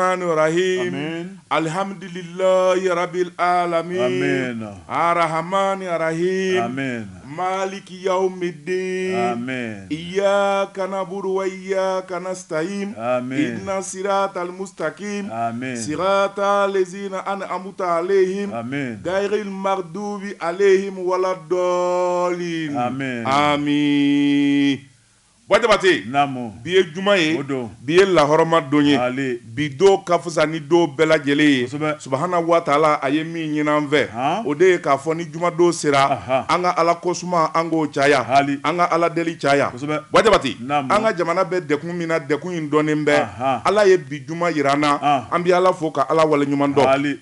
Rahmanir Rahim. Amen. Alhamdulillahi Rabbil Alamin. Amen. Ar-Rahmanir Rahim. Amen. Maliki Yawmiddin. Amen. Iyyaka na'budu wa iyyaka nasta'in. Amen. Ihdina siratal mustaqim. Amen. Siratal ladzina an'amta alaihim. Amen. Ghayril maghdubi alaihim waladdallin. Amen. Amin. Wajabate Namo. biye juma ye Odo. biye lahoroma don ye Ali. bi do ka fusa ni do bɛɛ lajɛlen ye Kosɛbɛ. subahana wa taala a ye min ɲini an fɛ o de ye k'a fɔ ni juma do sera an ka ala kosuma an k'o caya Ali. an ka ala deli caya Kosɛbɛ. Wajabati Naamu. an ka jamana bɛ dekun min na dekun in dɔnnen bɛ ala ye bi juma yira an na an bɛ ala fo ka ala waleɲuman dɔn Ali.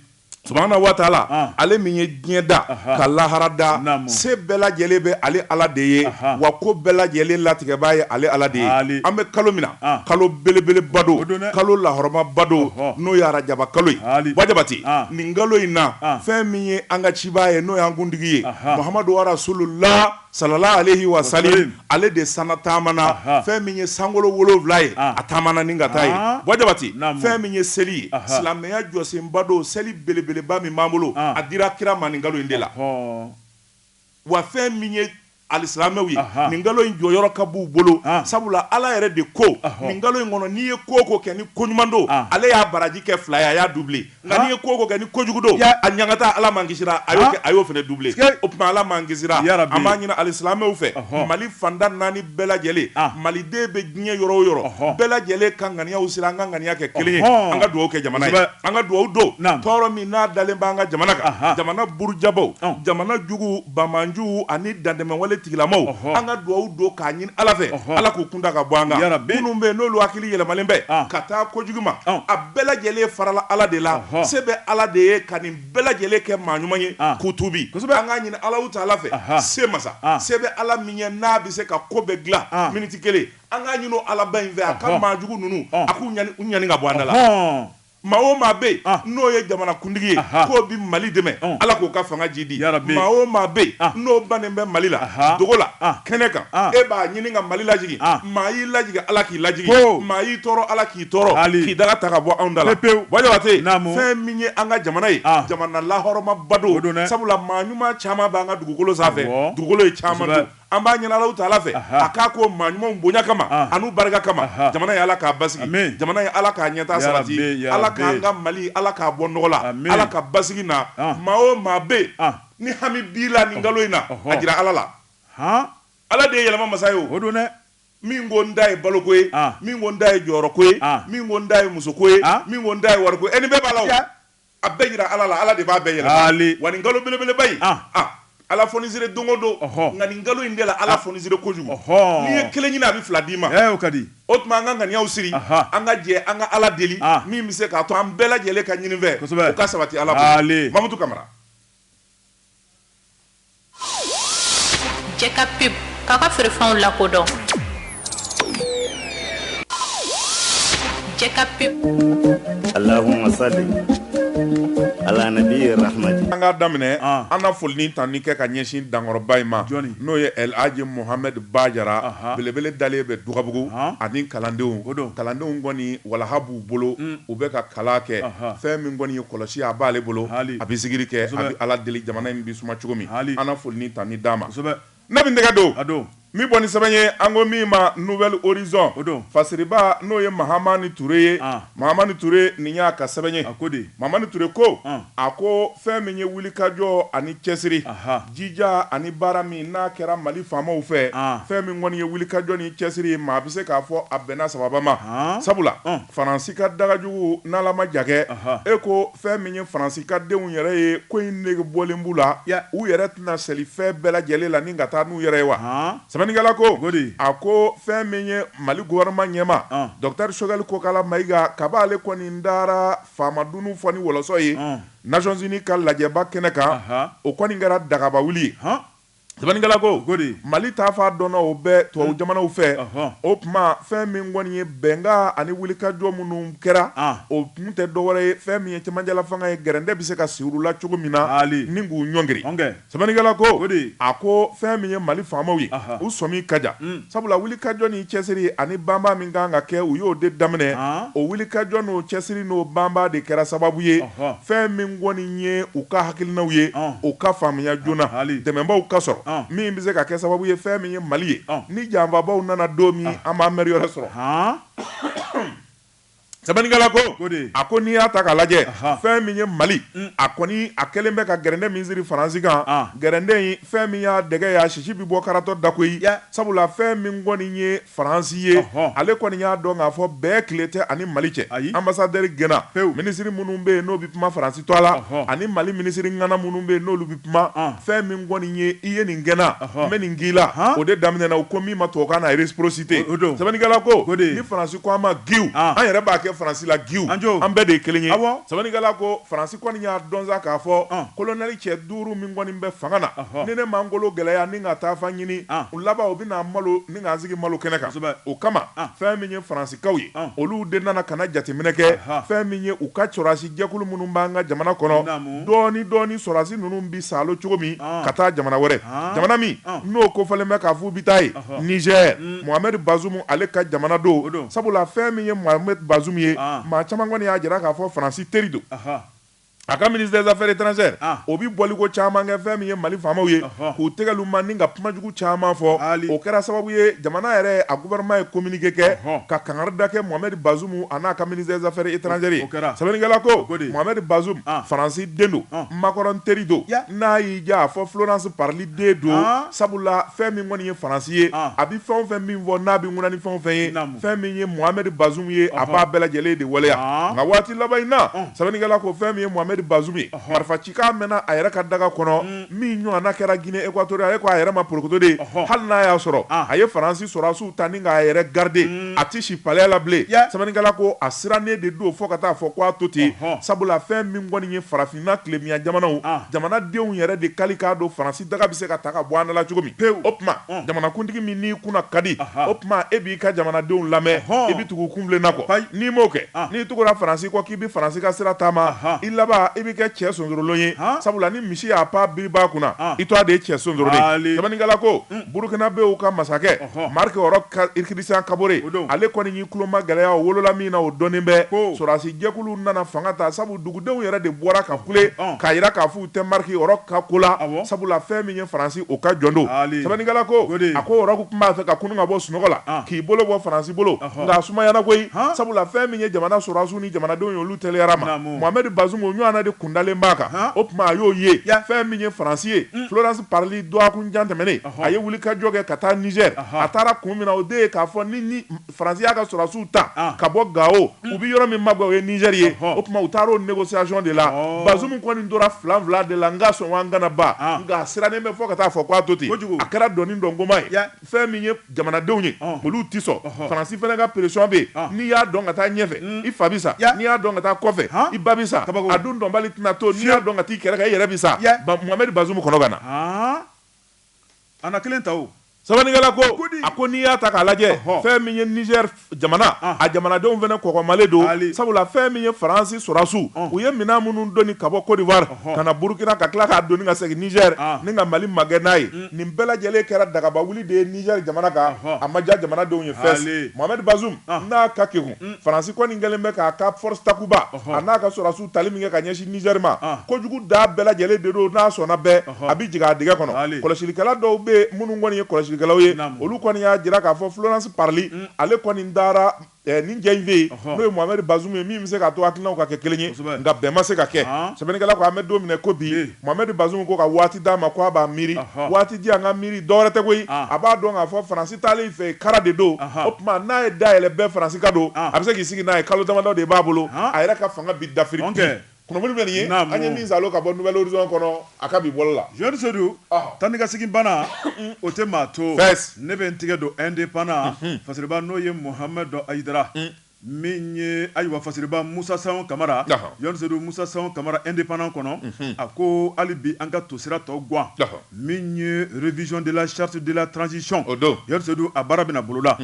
subhana wa taala ale min ye diɲɛ da ka lahara da Naamu. se bɛɛ lajɛlen bɛ ale ala de ye wa ko bɛɛ lajɛlen latigɛbaa ye ale ala de ye Ali. an bɛ kalo min na kalo belebeleba don O don dɛ. kalo lahɔrɔmaba don n'o ye arajaba kalo ye Ali. Wajabati nin kalo in na fɛn min ye an ka cibaa ye n'o y'an kuntigi ye Muhamadu wa Rasulullah sallallahu alaihi wa sallim ale de sana taamana fɛn min ye sankolo 7 ye a taamana ni ka taa ye Wajabati Naamu. fɛn min ye seli ye silamɛya jɔsenba don seli belebeleba min b'an bolo a dira kira ma nin kalo in de la wa fɛn min ye alisilamɛw ye nin kalo in jɔyɔrɔ ka b'u bolo sabula ala yɛrɛ de ko nin kalo in kɔnɔ n'i ye ko o ko kɛ ni koɲuman don ale y'a baraji kɛ 2 ye a y'a doublé nka n'i ye ko o ko kɛ ni kojugu don a ɲangata ala man kisira a y'o fana doublé o tuma ala man kisira an b'a ɲini alisilamɛw fɛ mali fanda 4 bɛɛ lajɛlen maliden bɛ diɲɛ yɔrɔ o yɔrɔ bɛɛ lajɛlen ka ŋaniyaw sira an ka ŋaniya kɛ kelen ye an ka dugawu kɛ jamana ye an ka dugawu don tɔɔrɔ min n'a dalen b'an ka jamana kan jamana burujabaw jamana jugu bamanjugu ani dandɛmɛwale tigilamaw an ka dugawu don k'a ɲini ala fɛ ala k'u kunda ka bɔ an kan minnu bɛ yen n'olu hakili yɛlɛmalen bɛ ka taa kojugu ma a bɛɛ lajɛlen farala ala de la se bɛ ala de ye ka nin bɛɛ lajɛlen kɛ maa ɲuman ye k'u tuubi an k'a ɲini ala ta ala fɛ se masa se bɛ ala min ye n'a bɛ se ka ko bɛɛ dilan miniti kelen an k'a ɲini alaba in fɛ a ka maa jugu ninnu a k'u ɲani ka bɔ an da la maa o maa bɛ yen n'o ye jamana kuntigi ye k'o bi mali dɛmɛ ala k'o ka fanga ji di maa o maa bɛ yen n'o bannen bɛ mali la dogo la kɛnɛ kan e b'a ɲini ka mali lajigi maa y'i lajigi ala k'i lajigi maa y'i tɔɔrɔ ala k'i tɔɔrɔ k'i daga ta ka bɔ anw da la Wajabate fɛn min ye an ka jamana ye jamana lahɔrɔmaba don sabula maa ɲuman caman b'an ka dugukolo sanfɛ dugukolo ye caman don an b'a ɲini ala ta ala fɛ a k'a ko maa ɲumanw bonya kama an'u barika kama jamana ye ala k'a basigi jamana ye ala k'a ɲɛtaa sabati ala k'an ka mali ala k'a bɔ nɔgɔ la ala ka basigi na maa o maa bɛ yen ni hami b'i la nin kalo in na a jira ala la ala de ye yɛlɛma masa ye o min ko n da ye baloko ye min ko n da ye jɔyɔrɔko ye min ko n da ye musoko ye min ko n da ye wariko ye nin bɛɛ b'a la o a bɛɛ jira ala la ala de b'a bɛɛ yɛlɛma wa nin kalo belebeleba in ala fonisire don o don nka nin kalo in de la ala fonisire kojugu n'i ye kelen ɲini a bɛ 2 d'i ma o tuma an ka ŋaniyaw siri an ka jɛ an ka ala deli min bɛ se k'a to an bɛɛ lajɛlen ka ɲini fɛ o ka sabati ala bolo Mamutu Kamara Jɛka pep k'a ka feerefɛnw lakodɔn Jɛka pep Allahumma salli ala nabi rahmati an ka daminɛ an na foli tan ni kɛ ka ɲɛsin dankɔrɔba in ma n'o ye El Hadji Mohamed Bajara belebele dalen bɛ Dugabugu ani kalandenw kɔni walaha b'u bolo u bɛ ka kala kɛ fɛn min kɔni ye kɔlɔsi a b'ale bolo a bɛ sigiri kɛ a bɛ ala deli jamana in bɛ suma cogo min an na foli tan ni d'a ma ne bɛ tɛgɛ don min bɔ ni sɛbɛn ye an ko min ma Nouvelle Horizon fasiriba n'o ye Mahamani Ture ye Mahamani Ture nin y'a ka sɛbɛn ye Mahamani Ture ko a ko fɛn min ye wulikajɔ ani cɛsiri jija ani baara min n'a kɛra Mali faamaw fɛ fɛn min kɔni ye wulikajɔ ni cɛsiri maa bɛ se k'a fɔ a bɛnna sababa ma sabula Faransi ka dagajugu n'ala ma ja kɛ e ko fɛn min ye Faransi ka denw yɛrɛ ye ko in nege bɔlen b'u la u yɛrɛ tɛna seli fɛn bɛɛ lajɛlen la ni ka taa n'u yɛrɛ ye wa sɛbɛnnikɛla ko a ko fɛn min ye Mali gouvernement ɲɛma Dr Choguel Kokala Mayiga kab'ale kɔni dara faama dunu fɔ ni wɔlɔsɔ ye Nations Unies ka lajɛba kɛnɛ kan o kɔni kɛra dagaba wuli ye Sabanigala ko Godi. Mali t'a fɔ a dɔnna o bɛɛ tubabu jamanaw fɛ o tuma fɛn min kɔni ye bɛnka ani wulikajɔ minnu kɛra o tun tɛ dɔwɛrɛ ye fɛn min ye cɛmancɛla fanga ye gɛrɛndɛ bɛ se ka sigi u la cogo min na ni k'u ɲɔngiri Sabanigala ko a ko fɛn min ye Mali faamaw ye u sɔmi ka jan sabula wulikajɔ ni cɛsiri ani banba min kan ka kɛ u y'o de daminɛ o wulikajɔ n'o cɛsiri n'o banba de kɛra sababu ye fɛn min kɔni ye u ka hakilinaw ye u ka faamuya joona dɛmɛbaw ka sɔrɔ min bɛ se ka kɛ sababu ye fɛn min ye Mali ye ni janfabaw nana don min an b'a mɛri yɔrɔ sɔrɔ Sabanigala ko a ko n'i y'a ta k'a lajɛ fɛn min ye Mali a kɔni a kɛlen bɛ ka gɛrɛndɛ min siri Faransi kan gɛrɛndɛ in fɛn min y'a dɛgɛ y'a sisi bi bɔ karatɔ da koyi sabula fɛn min kɔni ye Faransi ye ale kɔni y'a dɔn k'a fɔ bɛɛ tile tɛ ani Mali cɛ ambassadeur gɛnna minisiri minnu bɛ yen n'o bɛ kuma Faransi tɔ la ani Mali minisiri ŋana minnu bɛ yen n'olu bɛ kuma fɛn min kɔni ye i ye nin gɛnna n bɛ nin k'i la o de daminɛna o ko min ma tubabukan na réciprocité Sabanigala ko ni Faransi ko an ma giw an yɛrɛ b'a kɛ Faransi la giw an bɛɛ de ye kelen ye Sabanigala ko Faransi kɔni y'a dɔn sa k'a fɔ kolonɛli cɛ 5 min kɔni bɛ fanga na ni ne m'an golo gɛlɛya ni ka taa fan ɲini u laban u bɛna malo ni k'an sigi malo kɛnɛ kan o kama fɛn min ye Faransikaw ye olu de nana ka na jateminɛ kɛ fɛn min ye u ka sɔrɔdasi jɛkulu minnu b'an ka jamana kɔnɔ dɔɔni sɔrɔdasi ninnu bi salo cogo min ka taa jamana wɛrɛ jamana min n'o kofɔlen bɛ k'a fɔ u bi taa ye Niger Mohamed Bazoum ale ka jamana don sabula fɛn min ye Mohamed Bazoum ye maa caman kɔni y'a jira k'a fɔ Faransi teri don a ka ministre des affaires étrangères o bi bɔliko caman kɛ fɛn min ye Mali faamaw ye k'u tɛgɛlu ma ni ka kumajugu caman fɔ o kɛra sababu ye jamana yɛrɛ a gouvernement ye communiqué kɛ ka kangari da kɛ Mohamed Bazoum a n'a ka ministre des affaires étrangères ye Sabanigala ko Mohamed Bazoum Faransi den don Macron teri don n'a y'i ja a fɔ Florence Parly den don sabula fɛn min kɔni ye Faransi ye a bi fɛn o fɛn min fɔ n'a bi ŋuna ni fɛn o fɛn ye fɛn min ye Mohamed Bazoum ye a b'a bɛɛ lajɛlen de waleya nka waati laban in na Sabanigala ko fɛn min ye Mohamed Bazoum ye marifa cika mɛnna a yɛrɛ ka daga kɔnɔ min ɲɔgɔnna kɛra Guinée équatoriale ale ko a yɛrɛ ma porokoto de hali n'a y'a sɔrɔ a ye Faransi sɔrɔdasiw ta ni k'a yɛrɛ garde a tɛ si palais la bilen Sabanigala ko a sirannen de don fɔ ka taa fɔ k'a to ten sabula fɛn min kɔni ye farafinna tilebinyan jamanaw jamanadenw yɛrɛ de kali k'a don Faransi daga bɛ se ka ta ka bɔ an da la cogo min o tuma jamanakuntigi min n'i kunna ka di o tuma e b'i ka jamanadenw lamɛn i bɛ tugu kun bilenna kɔ n'i m'o kɛ n'i tugura Faransi kɔ k'i bɛ Faransi ka sira taama i laban i bɛ kɛ cɛ sonsorolon ye sabula ni misi y'a pa biriba kunna i to a de ye cɛ sonsorolon ye Sabanigala ko Burukina bɛ u ka masakɛ Marc Christian Kabore ale kɔni y'i kuloma gɛlɛya o wolola min na o dɔnnen bɛ sɔrɔdasi jɛkulu nana fanga ta sabu dugudenw yɛrɛ de bɔra ka kule k'a jira k'a fɔ u tɛ Marc ka ko la sabula fɛn min ye Faransi o ka jɔn don Sabanigala ko a ko Europe tun b'a fɛ ka kunu ka bɔ sunɔgɔ la k'i bolo bɔ Faransi bolo nka a sumayana koyi sabula fɛn min ye jamana sɔrɔdasiw ni jamanadenw ye olu teliyara ma Mohamed Bazoum o ɲɔgɔnna de kundalen b'a kan o tuma a y'o ye fɛn min ye Faransi ye Florence Parly dɔgɔkun jan tɛmɛnen a ye wulikajɔ kɛ ka taa Niger a taara kun min na o de ye k'a fɔ ni Faransi y'a ka sɔrɔdasiw ta ka bɔ Gao u bɛ yɔrɔ min ma o ye Niger ye o tuma u taara o négociation de la Bazoum kɔni tora fila de la n ka sɔn wa n kana ba nka a sirannen bɛ fɔ ka taa fɔ k'a to ten a kɛra dɔnni dɔngoma ye fɛn min ye jamanadenw ye olu tɛ sɔn Faransi fana ka pression bɛ yen n'i y'a dɔn ka taa ɲɛfɛ i fa bi sa n'i y'a dɔn ka taa kɔfɛ i ba bi sa a dun dɔnbali tɛna to n'i y'a dɔn ka t'i kɛrɛ kan i yɛrɛ bi sa Mohamed Bazoum kɔnɔ ka na ana kelen ta o Sabanigala ko a ko n'i y'a ta k'a lajɛ fɛn min ye Niger jamana a jamanadenw fana kɔkɔmalen don sabula fɛn min ye Faransi sɔrɔdasiw u ye minɛn minnu donni ka bɔ Côte d'Ivoire ka na Burukina ka tila k'a donni ka segin Niger ni ka Mali magɛn n'a ye nin bɛɛ lajɛlen kɛra dagaba wuli de ye Niger jamana kan a ma diya jamanadenw ye fɛs Mohamed Bazoum n'a ka kekun Faransi kɔni kɛlen bɛ k'a ka force takuba a n'a ka sɔrɔdasiw tali min kɛ ka ɲɛsin Niger ma kojugu da bɛɛ lajɛlen de don n'a sɔnna bɛɛ a bɛ jigin a dingɛ kɔnɔ kɔlɔsilikɛla dɔw bɛ minnu kɔni ye kɔlɔsili olu kɔni y'a jira k'a fɔ Florence Parly ale kɔni dara nin jɛ in bɛ yen n'o ye Mohamed Bazoum ye min bɛ se k'a to hakilinaw ka kɛ kelen ye nka bɛn ma se ka kɛ Sabanigala ko an bɛ don minɛ ko bi Mohamed Bazoum ko ka waati d'a ma ko a b'a miiri waati di an ka miiri dɔwɛrɛ tɛ koyi a b'a dɔn k'a fɔ Faransi taalen fɛ kara de don o tuma n'a ye dayɛlɛ bɛɛ Faransi ka don a bɛ se k'i sigi n'a ye kalo damadɔ de b'a bolo a yɛrɛ ka fanga bi dafiri kunnafoni bɛ nin ye an ye min salo ka bɔ Nouvelle Horizon kɔnɔ a ka bi bolo la Jeune Seydou tan ni ka segin bana o tɛ maa to ne bɛ n tigɛ don indépendant fasiriba n'o ye Mohamed Aïdara min ye ayiwa fasiriba Musa Saon Kamara Yoni Seydou Musa Saon Kamara indépendant kɔnɔ a ko hali bi an ka to sira tɔ guwan min ye révision de la charte de la transition Yoni Seydou a baara bɛna boloda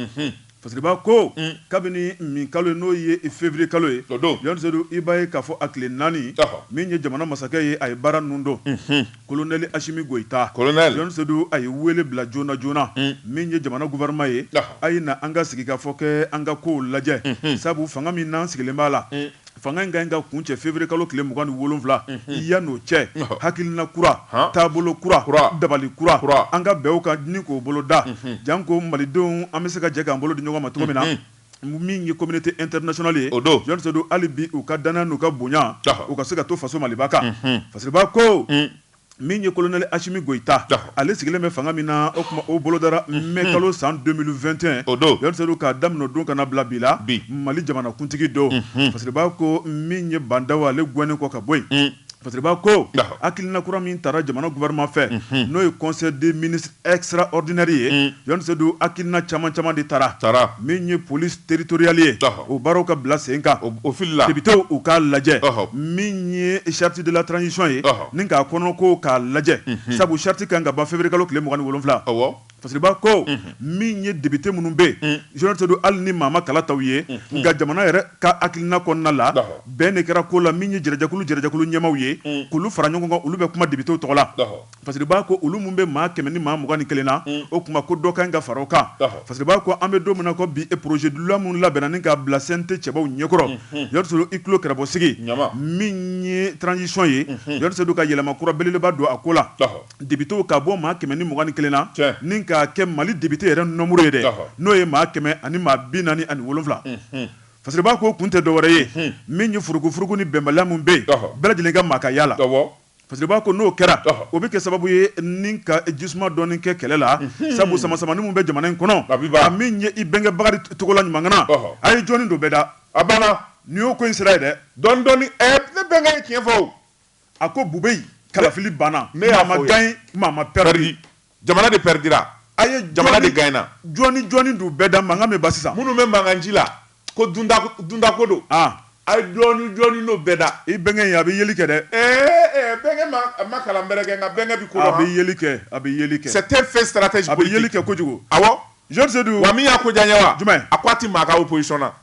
fasiriba ko kabini min kalo n'o ye février kalo ye Yoni Seydou i b'a ye k'a fɔ a tile 4 min ye jamana masakɛ ye a ye baara ninnu dɔn colonel Assimi Goïta Yoni Seydou a ye wele bila joona joona min ye jamana gouvernement ye a ye na an ka sigi k'a fɔ kɛ an ka kow lajɛ sabu fanga min n'an sigilen b'a la fanga in ka ɲi ka kun cɛ février kalo tile 27 i yan'o cɛ hakilina kura taabolo kura dabali kura an ka bɛnw ka ni k'o bolo da janko malidenw an bɛ se ka jɛ k'an bolo di ɲɔgɔn ma cogo min na min ye communauté internationale ye Yoni Seydou hali bi u ka danaya n'u ka bonya u ka se ka to faso Maliba kan fasiriba ko min ye colonel Assimi Goïta ale sigilen bɛ fanga min na o kuma o bolodara mai kalo san 2021 Yoni Seydou k'a daminɛ don kana bila bi la Mali jamana kuntigi do fasiriba ko min ye bandaw ale gɛnnen kɔ ka bɔ yen fasiriba ko hakilina kura min taara jamana gouvernement fɛ n'o ye conseil des ministres extraordinaire ye Yoni Seydou hakilina caman de taara min ye police territoriale ye o baaraw ka bila sen kan o filila députés u k'a lajɛ min ye charte de la transition ye ni k'a kɔnɔ ko k'a lajɛ sabu charte kan ka ban février kalo tile 27 fasiriba ko min ye député minnu bɛ yen Yoni Seydou hali ni maa ma kala t'aw ye nka jamana yɛrɛ ka hakilina kɔnɔna la bɛn de kɛra ko la min ye jɛrɛjɛkulu ɲɛmaw ye k'olu fara ɲɔgɔn kan olu bɛ kuma députés tɔgɔ la fasiriba ko olu mun bɛ maa 100 ni maa 21 na o kuma ko dɔ ka ɲi ka fara o kan fasiriba ko an bɛ don min na ko bi projet de loi minnu labɛnna ni k'a bila CNT cɛbaw ɲɛkɔrɔ Yoni Seydou i tulo kɛrɛbɔsigi min ye transition ye Yoni Seydou ka yɛlɛma kura belebeleba don a ko la députés ka bɔ maa 100 ni 21 na ni k'a kɛ Mali député yɛrɛ nombre ye dɛ n'o ye maa 100 ani maa 47 fasiriba ko kun tɛ dɔwɛrɛ ye min ye furukufuruku ni bɛnbaliya mun bɛ yen bɛɛ lajɛlen ka maa ka yala fasiriba ko n'o kɛra o bɛ kɛ sababu ye ni ka jisuma dɔɔni kɛ kɛlɛ la sabu samasamani mun bɛ jamana in kɔnɔ a min ye i bɛnkɛbagari togola ɲumangana a ye jɔnni don bɛɛ da a banna nin y'o ko in sira ye dɛ dɔɔni ne bɛnkɛ ye tiɲɛ fɔ a ko Bubey kalafili banna maa ma gagné maa ma perdre jamana de perdira a ye jamana de gagné jɔnni don bɛɛ da mankan min ba sisan minnu bɛ mankan ji la ko dunda ko don a ye jɔni n'o bɛɛ da i bɛnkɛ in a bɛ yeli kɛ dɛ bɛnkɛ ma kalan bɛrɛ kɛ nka bɛnkɛ bɛ ko dɔn a bɛ yeli kɛ c'est un fait stratégique a bɛ yeli kɛ kojugu awɔ Yoni Seydou wa min y'a ko diya n ye wa jumɛn a ko a ti maa ka opposition na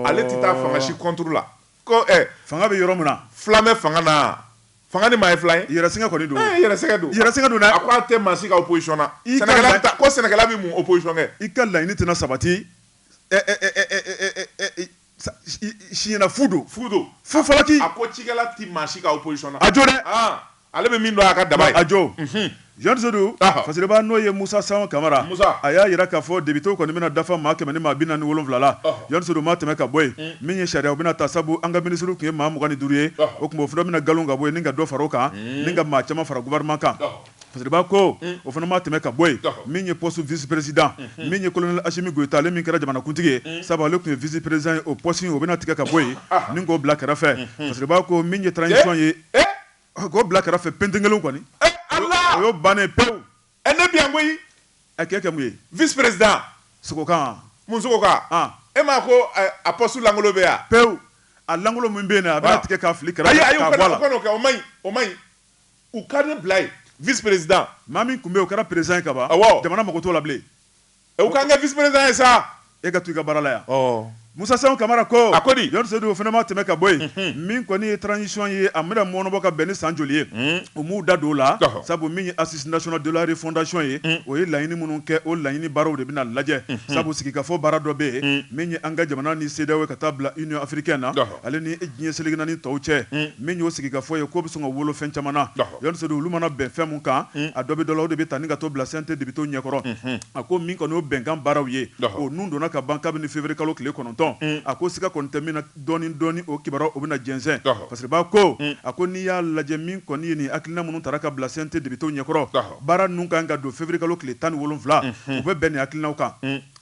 ale ti taa fanga si contre la ko fanga bɛ yɔrɔ min na fila bɛ fanga na fanga ni maa ye fila ye yɛrɛsɛgɛ kɔni don yɛrɛsɛgɛ don dɛ a ko a tɛ maa si ka opposition na ko Sɛnɛkɛla bɛ mun opposition kɛ i ka laɲini tɛna sabati siɲɛna fu falaki a ko cikɛla ti maa si ka opposition na a jo dɛ ale bɛ min dɔn a ka daba ye a jo Yoni Seydou fasiriba n'o ye Musa Saon Kamara a y'a yira k'a fɔ députés kɔni bɛna dafa maa 100 ni maa 47 la Yoni Seydou ma tɛmɛ ka bɔ yen min ye sariya u bɛna ta sabu an ka ministre tun ye maa 25 ye o tuma o fana bɛna nkalon ka bɔ yen ni ka dɔ fara o kan ni ka maa caman fara gouvernement kan fasiriba ko o fana ma tɛmɛ ka bɔ yen min ye poste vice président min ye colonel Assimi Goïta ale min kɛra jamana kuntigi ye sabu ale tun ye vice président ye o poste in o bɛna tigɛ ka bɔ yen ni k'o bila kɛrɛfɛ fasiriba ko min ye transition ye k'o bila kɛrɛfɛ pentenkelen kɔni o y'o bannen pewu ne bi yan koyi kɛ mun ye vice président Sogokan mun Sogokan e m'a ko a poste langolo bɛ yan pewu a langolo min bɛ yen a bɛna tigɛ k'a fili kɛrɛfɛ k'a bɔ a la o man ɲi u ka ne bila yen vice président maa min tun bɛ yen o kɛra président ye ka ban jamana mago t'o la bilen u k'an kɛ vice président ye sa e ka to i ka baara la yan Musa Saon Kamara ko a ko di Yoni Seydou o fana ma tɛmɛ ka bɔ yen min kɔni ye transition ye a bɛna mɔnɔbɔ ka bɛn ni san joli ye u m'u da don o la sabu min ye assise national de la refondation ye o ye laɲini minnu kɛ o laɲini baaraw de bɛna lajɛ sabu sigikafɔ baara dɔ bɛ yen min ye an ka jamana ni CEDEAO ka taa bila Union africaine na ale ni diɲɛ seleke naani tɔw cɛ min y'o sigikafɔ ye k'o bɛ sɔn ka wolo fɛn caman na Yoni Seydou olu mana bɛn fɛn mun kan a dɔ bɛ dɔ la o de bɛ ta ni ka to bila CNT députés ɲɛkɔrɔ a ko min kɔni y'o bɛnkan baaraw ye o nun donna ka ban kabini février kalo tile 9 a ko siga kɔni tɛ min na dɔɔni o kibaruya o bɛna jɛnsɛn fasiriba ko a ko n'i y'a lajɛ min kɔni ye nin hakilina minnu taara ka bila CNT députés ɲɛkɔrɔ baara ninnu kan ka don février kalo tile 17 u bɛ bɛn nin hakilinaw kan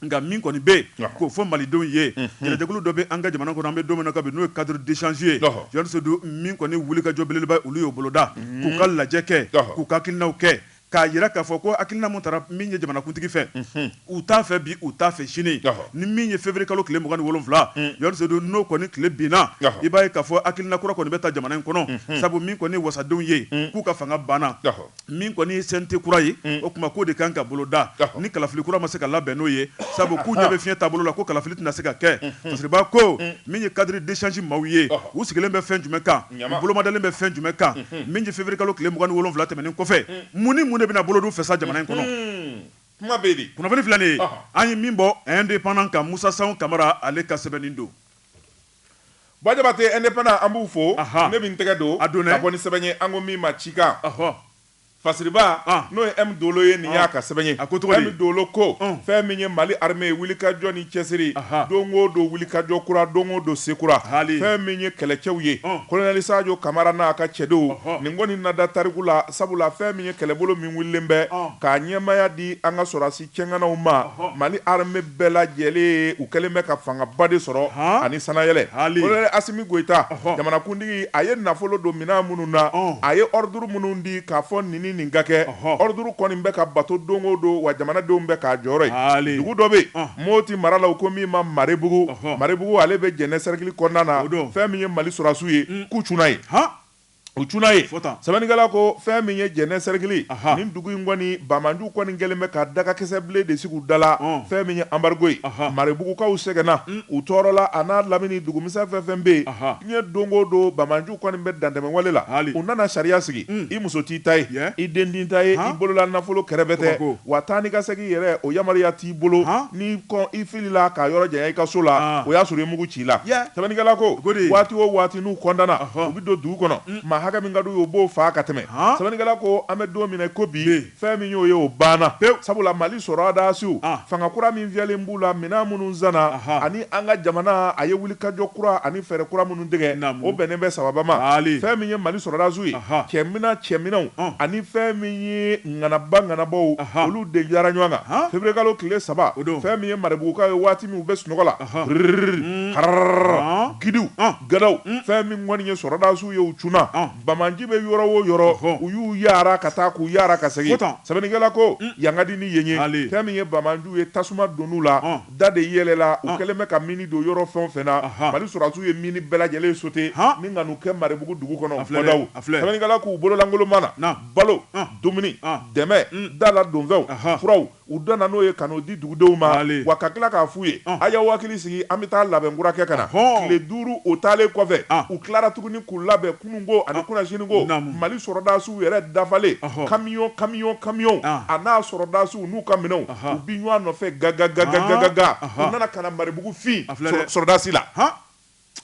nka min kɔni bɛ yen k'o fɔ malidenw ye yɛrɛjɛkulu dɔ bɛ an ka jamana kɔnɔ an bɛ don min na kabi n'o ye cadre d'échange ye Yoni Seydou min kɔni wuli ka jɔ belebeleba olu y'o boloda k'u ka lajɛ kɛ k'u ka hakilinaw kɛ k'a yira k'a fɔ ko hakilina mun taara min ye jamanakuntigi fɛ u t'a fɛ bi u t'a fɛ sini ni min ye février kalo tile 27 Yɔrɔ Seydou n'o kɔni tile binna i b'a ye k'a fɔ hakilina kura kɔni bɛ ta jamana in kɔnɔ sabu min kɔni wasadenw ye k'u ka fanga banna min kɔni ye CNT kura ye o tuma k'o de kan ka boloda ni kalafili kura ma se ka labɛn n'o ye sabu k'u ɲɛ bɛ fiɲɛ taabolo la ko kalafili tɛna se ka kɛ Fasiriba ko min ye cadre d'échange maaw ye u sigilen bɛ fɛn jumɛn kan u bolomadalen bɛ fɛn jumɛn kan min ye février kalo tile 27 tɛmɛnen kɔfɛ mun ni mun de bɛna bolo dun fɛsa jamana in kɔnɔ kuma bɛ di kunnafoni filɛ nin ye an ye min bɔ indépendant kan Musa Sango Kamara ale ka sɛbɛnni don Bajabate indépendant an b'u fo ne bɛ n tɛgɛ don ka bɔ ni sɛbɛn ye an ko min ma Cikan Fasiriba n'o ye M Dolo ye nin y'a ka sɛbɛn ye M Dolo ko fɛn min ye Mali armée wulikajɔ ni cɛsiri don o don wulikajɔ kura don o don sekura fɛn min ye kɛlɛcɛw ye colonel Sadio Kamara n'a ka cɛdenw nin kɔni nada tariku la sabula fɛn min ye kɛlɛbolo min wulilen bɛ k'a ɲɛmaya di an ka sɔrɔdasi cɛŋanaw ma Mali armée bɛɛ lajɛlen u kɛlen bɛ ka fangaba de sɔrɔ ani sanayɛlɛ colonel Asimi Goita jamanakuntigi a ye nafolo don minɛn minnu na a ye ordre minnu di k'a fɔ nin ka kɛ ordre kɔni bɛ ka bato don o don wa jamanadenw bɛ k'a jɔyɔrɔ ye dugu dɔ bɛ Moti mara la ko min ma Marebugu ale bɛ jɛnɛ cercle kɔnɔna na fɛn min ye Mali sɔrɔdasiw ye k'u cunna ye u cunna ye sɛbɛnnikɛla ko fɛn min ye jɛnɛ cercle nin dugu in kɔni Bamanju kɔni kɛlen bɛ ka dagakisɛ bilen de sigi u da la fɛn min ye embargo ye Marebugukaw sɛgɛnna u tɔɔrɔla a n'a lamini dugumisɛn fɛn fɛn bɛ yen diɲɛ don o don Bamanju kɔni bɛ dantɛmɛwale la u nana sariya sigi i muso t'i ta ye i den t'i ta ye i bolola nafolo kɛrɛfɛ tɛ wa taa ni ka segin yɛrɛ o yamaruya t'i bolo ni i filila k'a yɔrɔ janya i ka so la o y'a sɔrɔ i mugu ci la sɛbɛnnikɛla ko waati o waati n'u kɔndana u bɛ don dugu kɔnɔ hakɛ min ka d'u ye o b'o faa ka tɛmɛ sɛbɛnnikɛla ko an bɛ don min na ko bi fɛn min y'o ye o banna sabula Mali sɔrɔdasiw fanga kura min fiyɛlen b'u la minɛn minnu sanna ani an ka jamana a ye wulikajɔ kura ani fɛɛrɛ kura minnu tigɛ o bɛnnen bɛ sababa ma fɛn min ye Mali sɔrɔdasiw ye cɛminɛnw ani fɛn min ye ŋanabaw olu de jara ɲɔgɔn kan février kalo tile 3 fɛn min ye Marebugukaw ye waati min u bɛ sunɔgɔ la gidiw gadaw fɛn min kɔni ye sɔrɔdasiw ye u cunna Bamanji bɛ yɔrɔ o yɔrɔ u y'u yaara ka taa k'u yaara ka segin sɛbɛnnikɛla ko yangadi ni yen ye fɛn min ye Bamanju ye tasuma donn'u la da de yɛlɛla u kɛlen bɛ ka mini don yɔrɔ fɛn o fɛn na Mali sɔrɔdasiw ye mini bɛɛ lajɛlen sauté ni ka n'u kɛ Marebugu dugu kɔnɔ fɔdaw sɛbɛnnikɛla k'u bololankolon mana balo dumuni dɛmɛ da la donfɛnw furaw u donna n'o ye ka n'o di dugudenw ma wa ka tila k'a f'u ye a y'aw hakili sigi an bɛ taa labɛnkura kɛ ka na tile 5 o taalen kɔfɛ u tilara tuguni k'u labɛn kununko ani kunasinigo Mali sɔrɔdasiw yɛrɛ dafalen camion a n'a sɔrɔdasiw n'u ka minɛnw u bi ɲɔgɔn nɔfɛ gagagagagaga u nana ka na Marebugu fin sɔrɔdasi la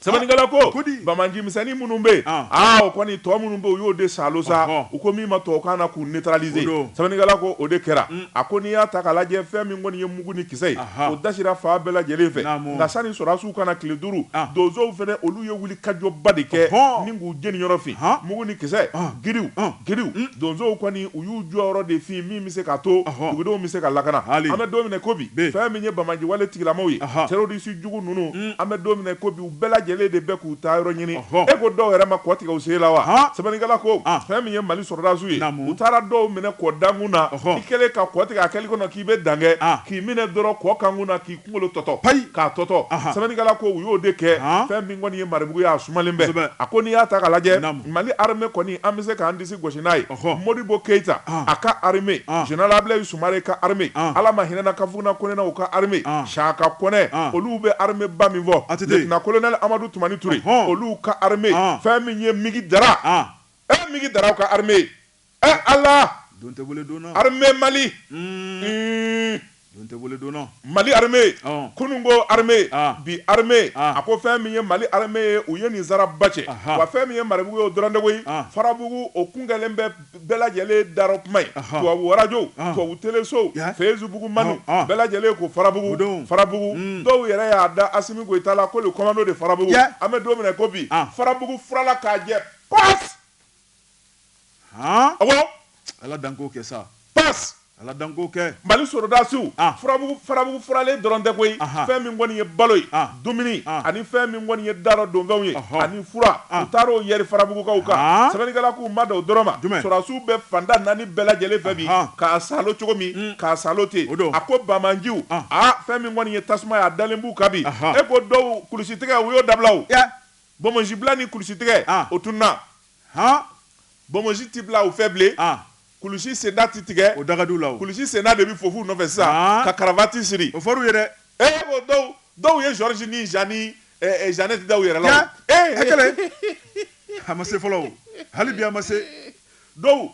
sɛbɛnnikɛla ko Bamanji misɛnnin minnu bɛ yen o kɔni tɔ minnu bɛ yen u y'o de salo sa u ko min ma tubabukan na k'u neutraliser sɛbɛnnikɛla ko o de kɛra a ko n'i y'a ta k'a lajɛ fɛn min kɔni ye mugu ni kisɛ ye o dasira fan bɛɛ lajɛlen fɛ nka sani sɔrɔdasiw kana tile 5 donsow fɛnɛ olu ye wulikajɔba de kɛ ni k'u jeni yɔrɔ fin mugu ni kisɛ giriw donsow kɔni u y'u jɔyɔrɔ de fin min bɛ se ka to dugudenw bɛ se ka lakana an bɛ don min na ko bi fɛn min ye Bamanji wale tigilamaw ye terroriste jugu ninnu an bɛ don min na ko bi u bɛɛ lajɛlen de bɛ k'u ta yɔrɔ ɲini e ko dɔw yɛrɛ ma kɔ tigɛ u sen la wa sɛbɛnnikɛla ko fɛn min ye Mali sɔrɔdasiw ye u taara dɔw minɛ kɔ dankun na i kɛlen ka kɔ tigɛ a kɛli kɔnɔ k'i bɛ dan kɛ k'i minɛ dɔrɔn kɔ kankun na k'i kunkolo tɔtɔ k'a tɔtɔ sɛbɛnnikɛla ko u y'o de kɛ fɛn min kɔni ye Marebugu ye a sumalen bɛ a ko n'i y'a ta k'a lajɛ Mali armée kɔni an bɛ se k'an disi gosi n'a ye Modibo Keita a ka armée général Ablaye Sumare ka armée Ala ma hinɛna Kafuna Konena u ka armée Saka Kone olu bɛ armée ba min fɔ lieutenant colonel Amadou Toumani Touré olu ka armée fɛn min ye Migi Dara Migi Daraw ka armée Allah armée Mali Mali armée kunungo armée bi armée a ko fɛn min ye Mali armée ye u ye nin sara bacɛ wa fɛn min ye Marebugu ye o dɔrɔn tɛ koyi Farabugu o kun kɛlen bɛ bɛɛ lajɛlen dara kuma ye tubabu radio tubabu teleso Facebook manu bɛɛ lajɛlen ko Farabugu dɔw yɛrɛ y'a da Asimi Goita la ko le commando de Farabugu an bɛ don min na ko bi Farabugu furala k'a jɛ passe Ala danko kɛ sa passe ala danko kɛ Mali sorodasiw farabugu furalen dɔrɔn tɛ koyi fɛn min kɔni ye balo ye dumuni ani fɛn min kɔni ye daro donfɛnw ye ani fura u taar'o yɛri farabugukaw kan sɛbɛnnikɛla k'u ma da o dɔrɔn ma sɔrɔdasiw bɛ fanda 4 bɛɛ lajɛlen fɛ bi k'a salo cogo min k'a salo ten a ko bamanjiw fɛn min kɔni ye tasuma ye a dalen b'u kan bi e ko dɔw kulusitigɛ u y'o dabila o Bomoji bila ni kulusitigɛ o tunna Bomoji ti bila u fɛ bilen kulusi senda ti tigɛ o dagadu la kulusi senda de bi fofu nɔfɛ sisan ka karavati siri o fɔr'u ye dɛ ko dɔw ye Georges ni Jeanne Jeannette da u yɛrɛ la kɛlɛ a ma se fɔlɔ hali bi a ma se dɔw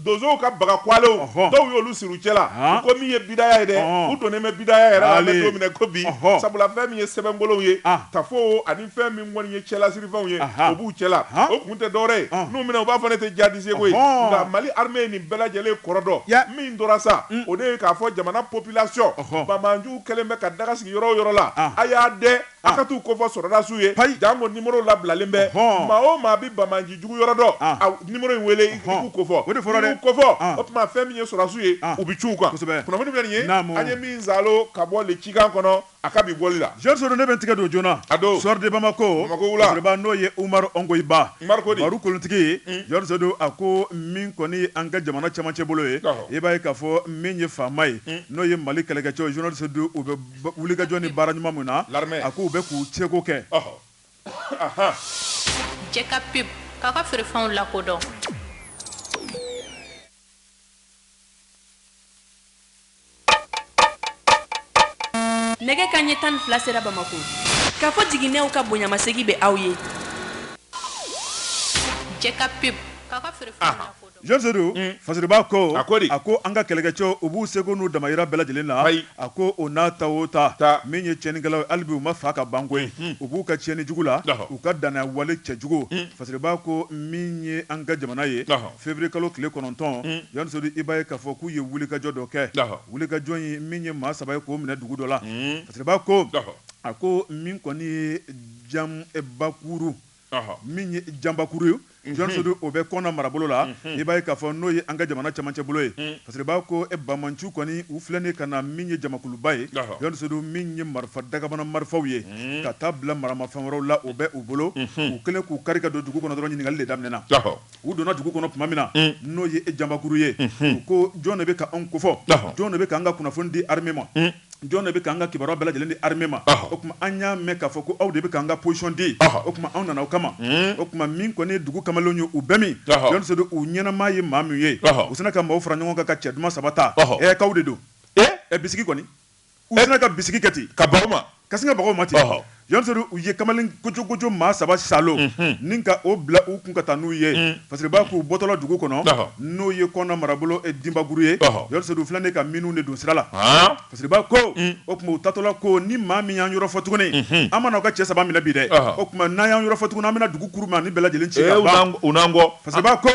donsow ka baga kwalew dɔw y'olu siri u cɛ la ko min ye bidaya ye dɛ u donnen bɛ bidaya yɛrɛ la an bɛ don minɛ ko bi sabula fɛn min ye sɛbɛnbolow ye tafo ani fɛn min kɔni ye cɛlasirifɛnw ye o b'u cɛ la o kun tɛ dɔwɛrɛ ye n'u minɛ u b'a fɔ ne tɛ jadise koyi nka Mali armée ye nin bɛɛ lajɛlen kɔrɔ dɔn min tora sa o de ye k'a fɔ jamana population Bamanjuw kɛlen bɛ ka daga sigi yɔrɔ o yɔrɔ la a y'a dɛ a ka t'u kɔfɔ sɔrɔdasiw ye jango numéro labilalen bɛ maa o maa bɛ Bamanji jugu yɔrɔ dɔn a numéro in wele i k'u kofɔ o de fɔra dɛ kofɔ o tuma fɛn min ye sɔrɔdasiw ye u bɛ c'u kan kunnafoni filɛ nin ye an ye min zalo ka bɔ le cikan kɔnɔ a ka bi bɔli la Georges ne bɛ tigɛ don joona soir de Bamako wula n'o ye Umaru Ongoyiba Baru kolotigi ye Georges a ko min kɔni ye an ka jamana camancɛ bolo ye i b'a ye k'a fɔ min ye faama ye n'o ye Mali kɛlɛkɛcɛw journaliste u bɛ wulikajɔ ni baara ɲuman min na a ko u bɛ k'u ceko kɛ Jɛ ka pub k'a ka feerefɛnw lakodɔn nɛgɛ kanɲɛ 12 sera Bamako k'a fɔ jiginɛw ka bonyamasegi bɛ aw ye Jɛ ka pub k'a ka feerefɛnw lakodɔn Georges Fasiriba ko a ko an ka kɛlɛkɛcɛw u b'u seko n'u damayira bɛɛ lajɛlen na a ko o n'a ta o ta min ye tiɲɛnikɛlaw ye hali bi u ma fa ka ban koyi u b'u ka tiɲɛni jugu la u ka danaya wale cɛjugu Fasiriba ko min ye an ka jamana ye février kalo tile 9 Georges i b'a ye k'a fɔ k'u ye wulikajɔ dɔ kɛ wulikajɔ in min ye maa 3 ye k'o minɛ dugu dɔ la Fasiriba ko a ko min kɔni ye Janbakuru min ye Janbakuru ye Georges o bɛ kɔnɔ marabolo la i b'a ye k'a fɔ n'o ye an ka jamana camancɛ bolo ye parce que b'a ko Bamanju kɔni u filɛ ka na min ye jamakuluba ye Georges min ye marifa dagabana marifaw ye ka taa bila maramafɛn wɛrɛw la o bɛ u bolo u kɛlen k'u kari ka don dugu kɔnɔ dɔrɔn ɲininkali de daminɛna u donna dugu kɔnɔ tuma min na n'o ye Janbakuru ye u ko jɔn de bɛ ka anw kofɔ jɔn de bɛ k'an ka kunnafoni di armée ma jɔn de bɛ k'an ka kibaruya bɛɛ lajɛlen di armée ma o tuma an y'a mɛn k'a fɔ ko aw de bɛ k'an ka position di o tuma anw nana o kama o tuma min kɔni ye dugu kamalenw ye u bɛɛ min Georges u ɲɛnama ye maa min ye u sina ka maaw fara ɲɔgɔn kan ka cɛ duman 3 ta k'aw de don bisigi kɔni u sina ka bisigi kɛ ten ka baga ma ka sin ka bagaw ma ten Georges u ye kamalen gojo maa 3 salo ni ka o bila u kun ka taa n'u ye parce que b'a k'u bɔtɔla dugu kɔnɔ n'o ye kɔnɔ marabolo Dinbakuru ye Georges u filɛ ka minnu de don sira la parce que b'a ko o tuma u tatɔla ko ni maa min y'an yɔrɔ fɔ tuguni an mana u ka cɛ 3 minɛ bi dɛ o tuma n'an y'an yɔrɔ fɔ tuguni an bɛna dugu kuru ma ni bɛɛ lajɛlen ci ka ban u n'an kɔ parce que b'a ko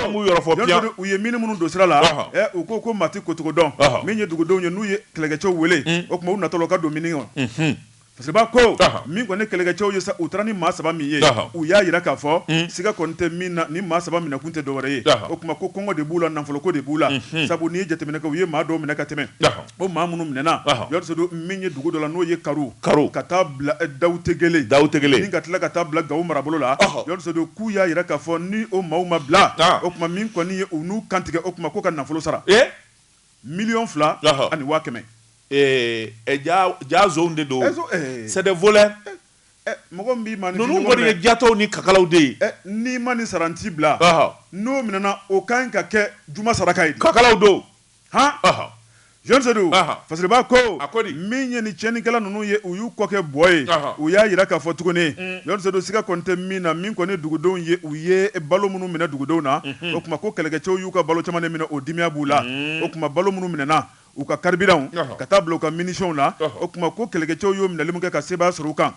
Georges u ye minnu don sira la u ko maa ti kocogo dɔn min ye dugudenw ye n'u ye kɛlɛkɛcɛw wele o tuma u natɔla ka don mini kɔnɔ parce que b'a ko min kɔni kɛlɛkɛcɛw ye sa u taara ni maa 3 min ye u y'a yira k'a fɔ siga kɔni tɛ min na ni maa 3 minɛ kun tɛ dɔwɛrɛ ye o tuma ko kɔngɔ de b'u la nafoloko de b'u la sabu n'i ye jateminɛ kɛ u ye maa dɔw minɛ ka tɛmɛ o maa minnu minɛna Georges min ye dugu dɔ la n'o ye Karu ka taa bila Dawutegele ni ka tila ka taa bila Gawo marabolo la Georges k'u y'a yira k'a fɔ ni o maaw ma bila o tuma min kɔni ye u n'u kantigɛ o tuma ko ka nafolo sara 2,000,000 ani 100,000 jazonw de don c'est des voleurs mɔgɔ min b'i ma ninnu kɔni ye jatɔw ni kakalaw de ye n'i ma ni saranti bila n'o minɛna o ka ɲi ka kɛ juma saraka ye kakalaw don Georges Fasiriba ko min ye ni tiɲɛnikɛla ninnu ye u y'u kɔ kɛ bɔ ye u y'a yira k'a fɔ tuguni Georges siga kɔni tɛ min na min kɔni dugudenw ye u ye balo minnu minɛ dugudenw na o tuma ko kɛlɛkɛcɛw y'u ka balo caman de minɛ o dimiya b'u la o tuma balo minnu minɛna u ka karibiranw ka taa bila u ka munitions la o tuma ko kɛlɛkɛcɛw y'o minɛli min kɛ ka sebaya sɔrɔ u kan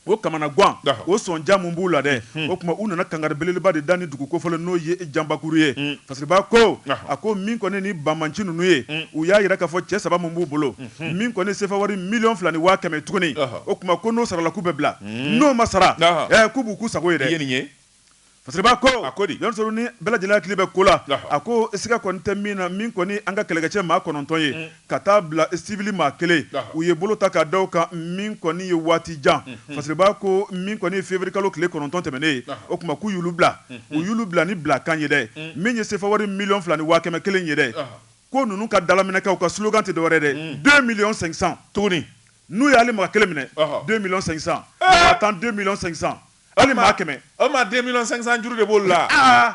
o kamana guwan o sɔnja mun b'u la dɛ o tuma u nana kangari belebeleba de da ni dugu kofɔlen n'o ye Janbakuru ye Fasiriba ko a ko min kɔni ni Bamanci ninnu ye u y'a yira k'a fɔ cɛ 3 mun b'u bolo min kɔni sefa wari 2,200,000 ni 100,000 tuguni o tuma ko n'o sarala k'u bɛ bila n'o ma sara k'u b'u k'u sago ye dɛ Fasiriba ko a ko di yon sɔrɔ ni bɛɛ lajɛlen hakili bɛ ko la a ko siga kɔni tɛ min na min kɔni an ka kɛlɛkɛcɛ maa 9 ye ka taa bila civil maa 1 u ye bolo ta ka da kan min kɔni ye waati jan Fasiriba ko min kɔni ye février kalo tile 9 tɛmɛnen ye o kuma k'u y'ulu bila u y'ulu bila ni bila kan ye dɛ min ye sefa wari 2,200,000 ye dɛ ko ninnu ka dalaminɛkɛw ka slogan tɛ dɔwɛrɛ dɛ 2,500,000 tuguni n'u y'ale maa 1 minɛ 2,500,000 ka taa 2,500,000 ali maa 100 o ma 2,500,000 juru de b'olu la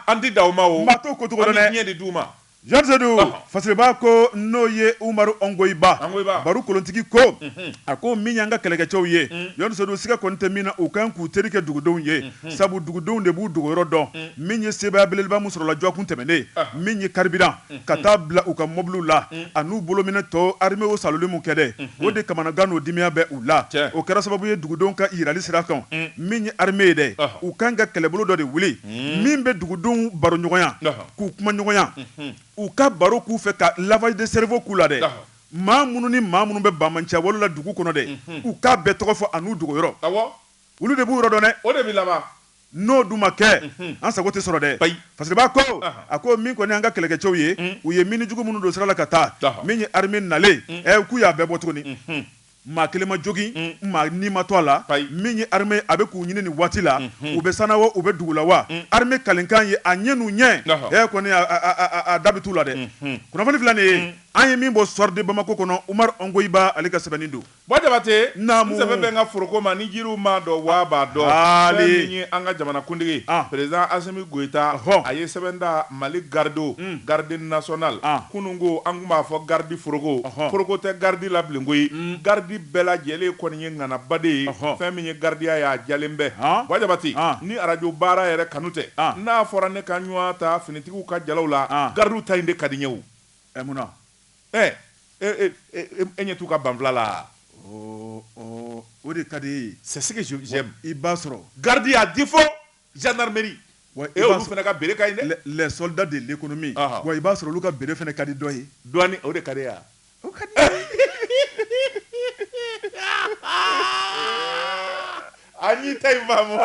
an ti da o ma o maa t'o ko cogo dɔn dɛ an bɛ diɲɛ de d'u ma Jansedu Fasiriba ko n'o ye Umaru Ongoyiba Baru kolontigi ko a ko min y'an ka kɛlɛkɛcɛw ye Jansedu siga kɔni tɛ min na u kan k'u teri kɛ dugudenw ye sabu dugudenw de b'u dogoyɔrɔ dɔn min ye sebaya belebeleba mun sɔrɔla jɔkun tɛmɛnen min ye carburant ka taa bila u ka mobiliw la a n'u bolominɛ tɔ armée o saloli mun kɛ dɛ o de kamanagan n'o dimiya bɛ u la o kɛra sababu ye dugudenw ka yirali sira kan min ye armée ye dɛ u kan ka kɛlɛbolo dɔ de wuli min bɛ dugudenw baro ɲɔgɔnya k'u kuma ɲɔgɔnya u ka baro k'u fɛ ka lavage de cerveau k'u la dɛ maa minnu ni maa minnu bɛ bamanciya wolo la dugu kɔnɔ dɛ u k'a bɛɛ tɔgɔ fɔ a n'u dogoyɔrɔ olu de b'u yɔrɔ dɔn dɛ o de bɛ laban n'o dun ma kɛ an sago tɛ sɔrɔ dɛ Fasiriba ko a ko min kɔni an ka kɛlɛkɛcɛw ye u ye minijugu minnu don sira la ka taa min ye armée nalen k'u y'a bɛɛ bɔ tuguni maa 1 ma jogin maa ni ma to a la min ye armée a bɛ k'u ɲini nin waati la u bɛ sanawo u bɛ dugu la wa armée kalenkan ye a ɲɛ n'u ɲɛ kɔni a da bɛ t'u la dɛ kunnafoni filɛ nin ye an ye min bɔ sɔrɔ de Bamako kɔnɔ Umaru Ongoyiba ale ka sɛbɛnni don Ba Jabate naamu n sɛbɛ bɛ n ka foroko ma ni jiriw m'a dɔn wa b'a dɔn fɛn min ye an ka jamanakuntigi président Asimi Goyita a ye sɛbɛn da Mali garde national kunun ko an tun b'a fɔ garde foroko foroko tɛ garde la bilen koyi garde bɛɛ lajɛlen kɔni ye ŋanabaden ye fɛn min ye gardiya y'a jalen bɛɛ Ba Jabate ni arajo baara yɛrɛ kanu tɛ n'a fɔra ne ka ɲɔgɔn ta finitigiw ka jalaw la gardiw ta in de ka di n ye o munna e ɲɛ t'u ka banfula la o de ka di c'est ce que j'aime i b'a sɔrɔ garde à défaut gendarmerie et olu fana ka bere ka ɲi dɛ les soldats de l'économie wa i b'a sɔrɔ olu ka bere fana ka di dɔ ye dɔɔni o de ka di ya o ka di a ɲi ta in faamu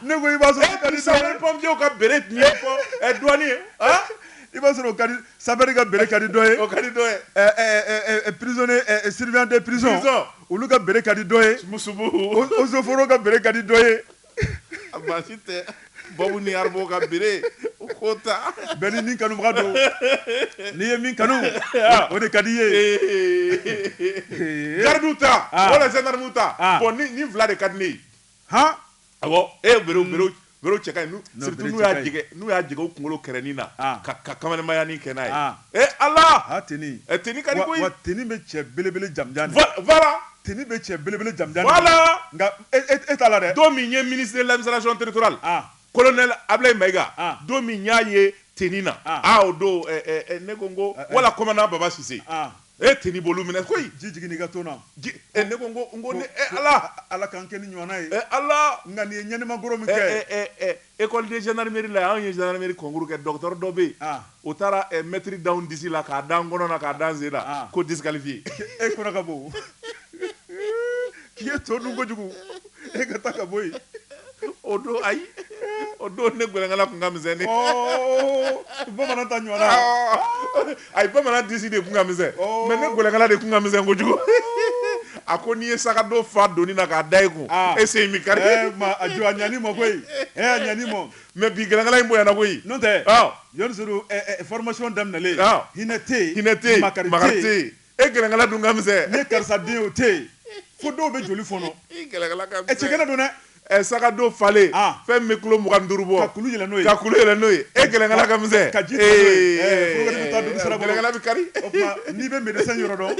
ne ko i b'a sɔrɔ ka di sapeur pompier ka bere ɲɛ fɔ dɔɔni i b'a sɔrɔ o ka di sapeur ka bere ka di dɔ ye o ka di dɔ ye prisonnier surveillant des prisons olu ka bere ka di dɔ ye musubu osoforo ka bere ka di dɔ ye a baasi tɛ babu ni arbo ka bere o ko ta bɛɛ ni min kanubaga don n'i ye min kanu o de ka di ye gardiw ta wala gendarmew ta bon ni fila de ka di ne ye awɔ berew cɛ ka ɲi surtout n'u y'a jigin o kunkolo kɛrɛnin na ka kamalemayani kɛ n'a ye ala teni teni ka di koyi wa teni bɛ cɛ belebele jamujan voilà teni bɛ cɛ belebele jamujan voilà nka e t'a la dɛ don min ye ministre de l'administration territoriale colonel Ablaye Mayiga don min y'a ye teni na o don ne ko n ko wala commandant Baba Sise teni b'olu minɛ koyi ji jigin n'i ka ton na ne ko n ko ne ala k'an kɛ ni ɲɔgɔnna ye ala nka nin ye ɲɛnɛmagoro min kɛ école de gendarmerie la anw ye gendarmerie concours kɛ docteur dɔ bɛ yen o taara mètre d'anw disi la k'a da n kɔnɔ na k'a da n sen na ko disqualifié e kɔnɔ ka bon k'i ye to dun kojugu e ka taa ka bɔ yen o don ayi o don ne gwɛlɛnkala kun ka misɛn ne bamanan ta ɲɔgɔnna ayi bamanan disi de kun ka misɛn mais ne gwɛlɛnkala de kun ka misɛn kojugu a ko n'i ye sagadon fa doni na k'a da i kun e sen mi kari a ɲani ma koyi a ɲani ma mais bi gwɛlɛnkala in bonyana koyi n'o tɛ yɔrɔ sɔrɔ formation daminɛlen hinɛ tɛ yen makari tɛ yen e gwɛlɛnkala dun ka misɛn ne karisa den o tɛ yen fo dɔw bɛ joli fɔnɔ cɛkɛnɛ don dɛ sagadon falen fɛn min bɛ kilo 25 bɔ ka kulu yɛlɛ n'o ye e gɛlɛnkala ka misɛn ka ji gɛlɛnkala bɛ kari o tuma n'i bɛ médecin yɔrɔ dɔn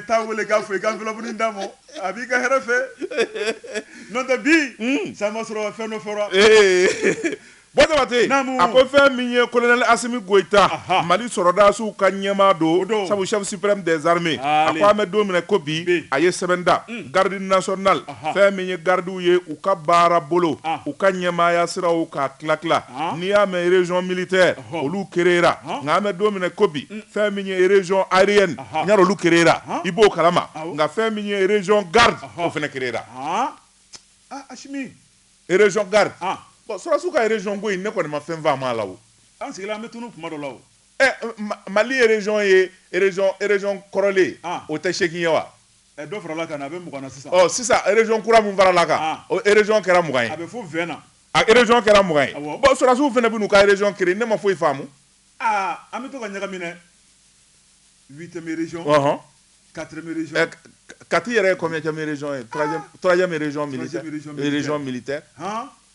taa wele k'a fɔ i ka enveloppe d'a ma a b'i ka hɛrɛ fɛ n'o tɛ bi ça ma sɔrɔ fɛn dɔ fɔra Ba Jabate a ko fɛn min ye colonel Asimi Goyita Mali sɔrɔdasiw ka ɲɛmaa don sabu chef suprême des armées a ko an bɛ don minɛ ko bi a ye sɛbɛn da garde national fɛn min ye gardiw ye u ka baara bolo u ka ɲɛmaaya siraw ka tila n'i y'a mɛn région militaire olu créera nka an bɛ don minɛ ko bi fɛn min ye région aérienne n y'a dɔn olu créera i b'o kalama nka fɛn min ye région garde o fana créera Asimi région garde bon sɔrɔsiw ka région ko in ne kɔni ma fɛn faamu la o an sigila an bɛ tunu kuma dɔ la o Mali région ye région kɔrɔlen o tɛ seegin ye wa dɔ farala kan na a bɛ 20 na sisan sisan région kura mun farala kan o région kɛra 20 ye a bɛ fo 20 na a région kɛra 20 ye bon sɔrɔsiw fana bɛ n'u ka région créer ne ma foyi faamu an bɛ to ka ɲagami dɛ 8e région 4e région Kati yɛrɛ ye combien région ye 3e région militaire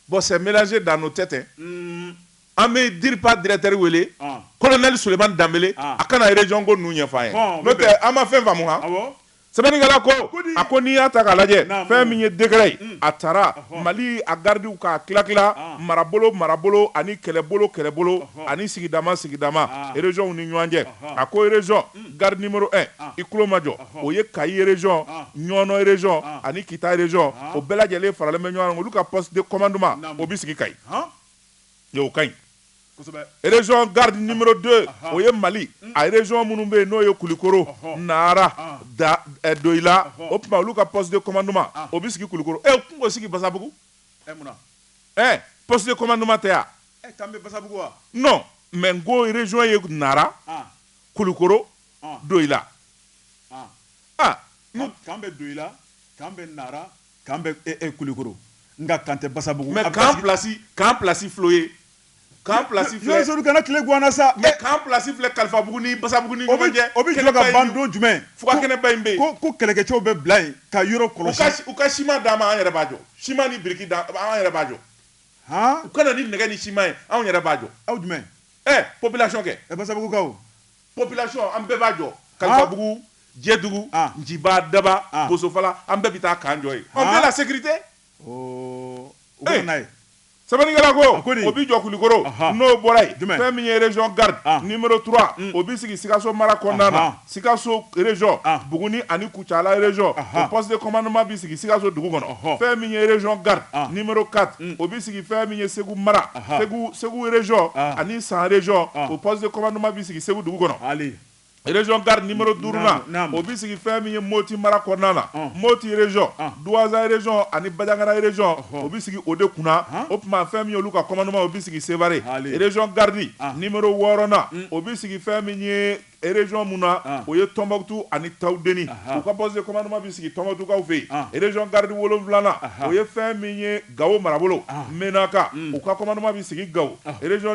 bon c'est mélangé dans nos têtes an bɛ DIRPA directeur wele colonel Sulemani Danbele a kana région ko ninnu ɲɛfɔ an ye n'o tɛ an ma fɛn faamu han sɛbɛnnikɛla ko a ko n'i y'a ta k'a lajɛ fɛn min ye décret ye a taara Mali a gardiw k'a tila marabolo ani kɛlɛbolo ani sigidama région ni ɲɔgɔn cɛ a ko région garde numéro 1 i tulo ma jɔ o ye Kayi région Ɲɔnɔ région ani Kita région o bɛɛ lajɛlen faralen bɛ ɲɔgɔn kan olu ka poste de commandement o bɛ sigi Kayi o ka ɲi région garde numéro 2 o ye Mali a région minnu bɛ yen n'o ye Kulikoro Nara Doila o tuma olu ka poste de commandement o bɛ sigi Kulikoro kun k'o sigi Basabugu poste de commandement tɛ yan k'an bɛ Basabugu wa non mais n ko région ye Nara Kulikoro Doila k'an bɛ Doila k'an bɛ Nara k'an bɛ Kulikoro nka k'an tɛ Basabugu mais k'an place filo ye k'an place filɛ Yɔrɔsɔrɔ kana tile guwana sa mais k'an place filɛ Kalifabugu ni Basabugu ni ɲɔgɔn cɛ o bɛ jɔ ka ban don jumɛn fo ka kɛnɛba in bɛ yen ko kɛlɛkɛcɛw bɛ bila yen ka yɔrɔ kɔlɔsi u ka ciment d'an ma an yɛrɛ b'a jɔ ciment ni biriki an yɛrɛ b'a jɔ u kana ni nɛgɛ ni ciment ye anw yɛrɛ b'a jɔ aw jumɛn population kɛ Basabugu kaw population an bɛɛ b'a jɔ Kalifabugu Jɛdugu Njiba Daba Bosofala an bɛɛ bɛ taa k'an jɔ yen on fait la sécurité u bɛ n'a ye sɛbɛnnikɛla ko o bɛ jɔ Kulikoro n'o bɔra yen fɛn min ye région garde numéro 3 o bɛ sigi Sikaso mara kɔnɔna na Sikaso région Buguni ani Kucala région o poste de commandement bɛ sigi Sikaso dugu kɔnɔ fɛn min ye région garde numéro 4 o bɛ sigi fɛn min ye Segu mara Segu région ani San région o poste de commandement bɛ sigi Segu dugu kɔnɔ région garde numéro 5 o bɛ sigi fɛn min ye Moti mara kɔnɔna na Moti région Douaza région ani Badiangara région o bɛ sigi o de kunna o tuma fɛn min ye olu ka commandement o bɛ sigi Sevare région garde numéro 6 o bɛ sigi fɛn min ye région mun na o ye Tombouctou ani Taoudeni u ka poste de commandement bɛ sigi Tombouctou fɛ yen région garde 7 o ye fɛn min ye Gao marabolo Menaka u ka commandement bɛ sigi Gao région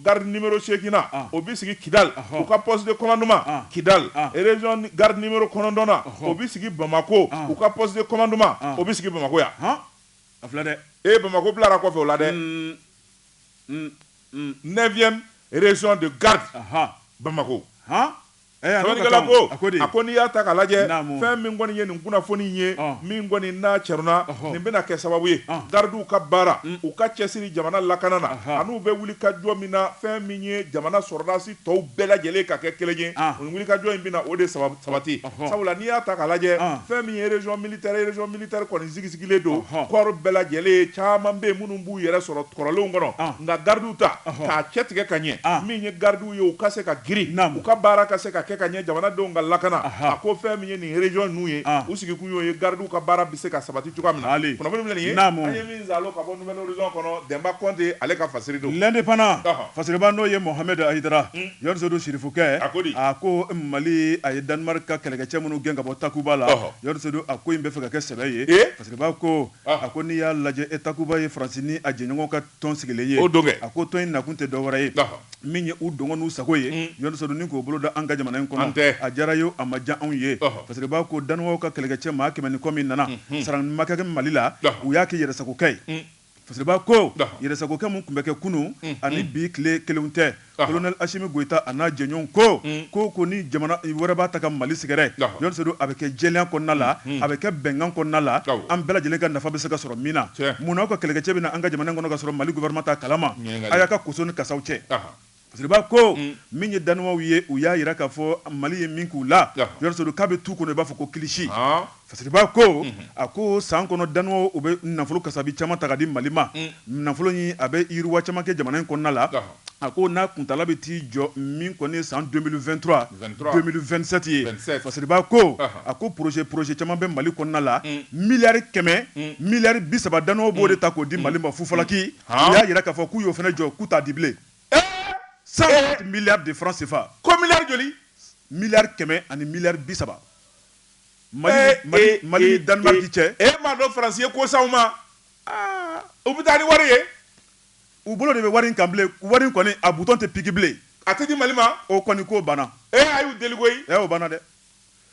garde numéro 8 o bɛ sigi Kidal u ka poste de commandement Kidal région garde numéro 9 o bɛ sigi Bamako u ka poste de commandement o bɛ sigi Bamako ya a filɛ dɛ Bamako bilara kɔfɛ o la dɛ 9e région de garde Bamako a ko n'i y'a ta k'a lajɛ fɛn min kɔni ye nin kunnafoni ye min kɔni n'a cɛruna nin bɛna kɛ sababu ye gardiw ka baara u ka cɛsiri jamana lakana na an'u bɛ wuli ka jɔ min na fɛn min ye jamana sɔrɔdasi tɔw bɛɛ lajɛlen ka kɛ kelen ye o wuli ka jɔ in bɛna o de sabati sabula n'i y'a ta k'a lajɛ fɛn min ye région militaire kɔni sigisigilen don kɔɔri bɛɛ lajɛlen caman bɛ yen minnu b'u yɛrɛ sɔrɔ kɔrɔlenw kɔnɔ nka gardiw ta k'a cɛ tigɛ ka ɲɛ min ye gardiw ye u ka se ka girin u ka baara ka se ka kɛ ka ɲɛ jamanadenw ka lakana a ko fɛn min ye nin région ninnu ye u sigikun y'o ye gardiw ka baara bɛ se ka sabati cogoya min na kunnafoni filɛ nin ye an ye min zalo ka bɔ Nouvelle Horizon kɔnɔ Demba Konte ale ka fasiri don l'indépendant fasiriba n'o ye Mohamed Aidara Yɔrisodu Sirifukɛ a ko Mali a ye Danemark ka kɛlɛkɛcɛ minnu gɛn ka bɔ Takuba la Yɔrisodu a ko in bɛ fɛ ka kɛ sɛbɛ ye fasiriba ko a ko n'i y'a lajɛ Takuba ye Faransi ni a jɛɲɔgɔnw ka tɔn sigilen ye a ko tɔn in nakun tɛ dɔwɛrɛ ye min ye u dɔngɔ n'u sago ye Yɔrisodu ni k'o bolo da an ka jamana in kɔnɔ a diyara ye a ma diya anw ye parce que b'a ko Danois ka kɛlɛkɛcɛ maa 100 ni kɔ min nana sarani ma kɛ Mali la u y'a kɛ yɛrɛsagokɛ ye parce que b'a ko yɛrɛsagokɛ mun tun bɛ kɛ kunun ani bi tile kelenw tɛ colonel Assimi Goïta a n'a jɛɲɔgɔnw ko ni jamana wɛrɛ b'a ta ka Mali sɛgɛrɛ Yɔrisodu a bɛ kɛ jɛlenya kɔnɔna la a bɛ kɛ bɛnkan kɔnɔna la an bɛɛ lajɛlen ka nafa bɛ se ka sɔrɔ min na mun na aw ka kɛlɛkɛcɛ bɛ na an ka jamana kɔnɔ ka sɔrɔ Mali gouvernement ta kalama a y'a ka koso ni kasaw cɛ Fasiriba ko min ye Danois ye u y'a yira k'a fɔ Mali ye min k'u la Yɔrisodu k'a bɛ tu kɔnɔ i b'a fɔ ko kilisi Fasiriba ko a ko san kɔnɔ Danois u bɛ nafolo kasabi caman ta ka di Mali ma nafolo in a bɛ yiriwa caman kɛ jamana in kɔnɔna la a ko n'a kuntala bɛ t'i jɔ min kɔni san 2023 2027 ye Fasiriba ko a ko projet caman bɛ Mali kɔnɔna la miliyari 100 miliyari 30 Dano b'o de ta k'o di Mali ma Fufalaki u y'a yira k'a fɔ k'u y'o fana jɔ k'u t'a di bilen 100 milliards de francs CFA ko miliyari joli miliyari 100 ani miliyari 30 Mali ni Danemark cɛ maa dɔn Faransi ye ko s'aw ma u bɛ taa ni wari ye u bolo de bɛ wari in kan bilen wari in kɔni a bouton tɛ piki bilen a tɛ di Mali ma o kɔni k'o banna a y'u deli koyi o banna dɛ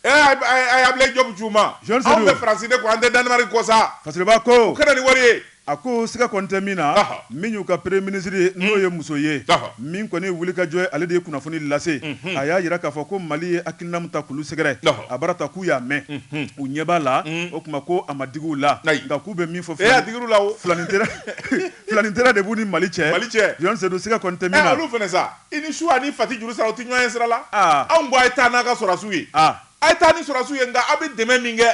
a y'a bila job c'u ma anw bɛ Faransi de ko an tɛ Danemark ko sa Fasiriba ko u kana ni wari ye a ko siga kɔni tɛ min na min y'u ka premier ministre ye n'o ye muso ye min kɔni wulikajɔ ye ale de ye kunnafoni lase a y'a yira k'a fɔ ko Mali ye hakilina min ta k'ulu sɛgɛrɛ a bara ta k'u y'a mɛn u ɲɛ b'a la o tuma ko a ma digi u la nka k'u bɛ min fɔ digir'u la o filanin tɛrɛ de b'u ni Mali cɛ Yohane Seydou siga kɔni tɛ min na olu fana sa i ni Suwa ni Fati juru sara u tɛ ɲɔgɔn ye sira la anw ko a ye taa n'a ka sɔrɔdasiw ye a ye taa ni sɔrɔdasiw ye nka a bɛ dɛmɛ min kɛ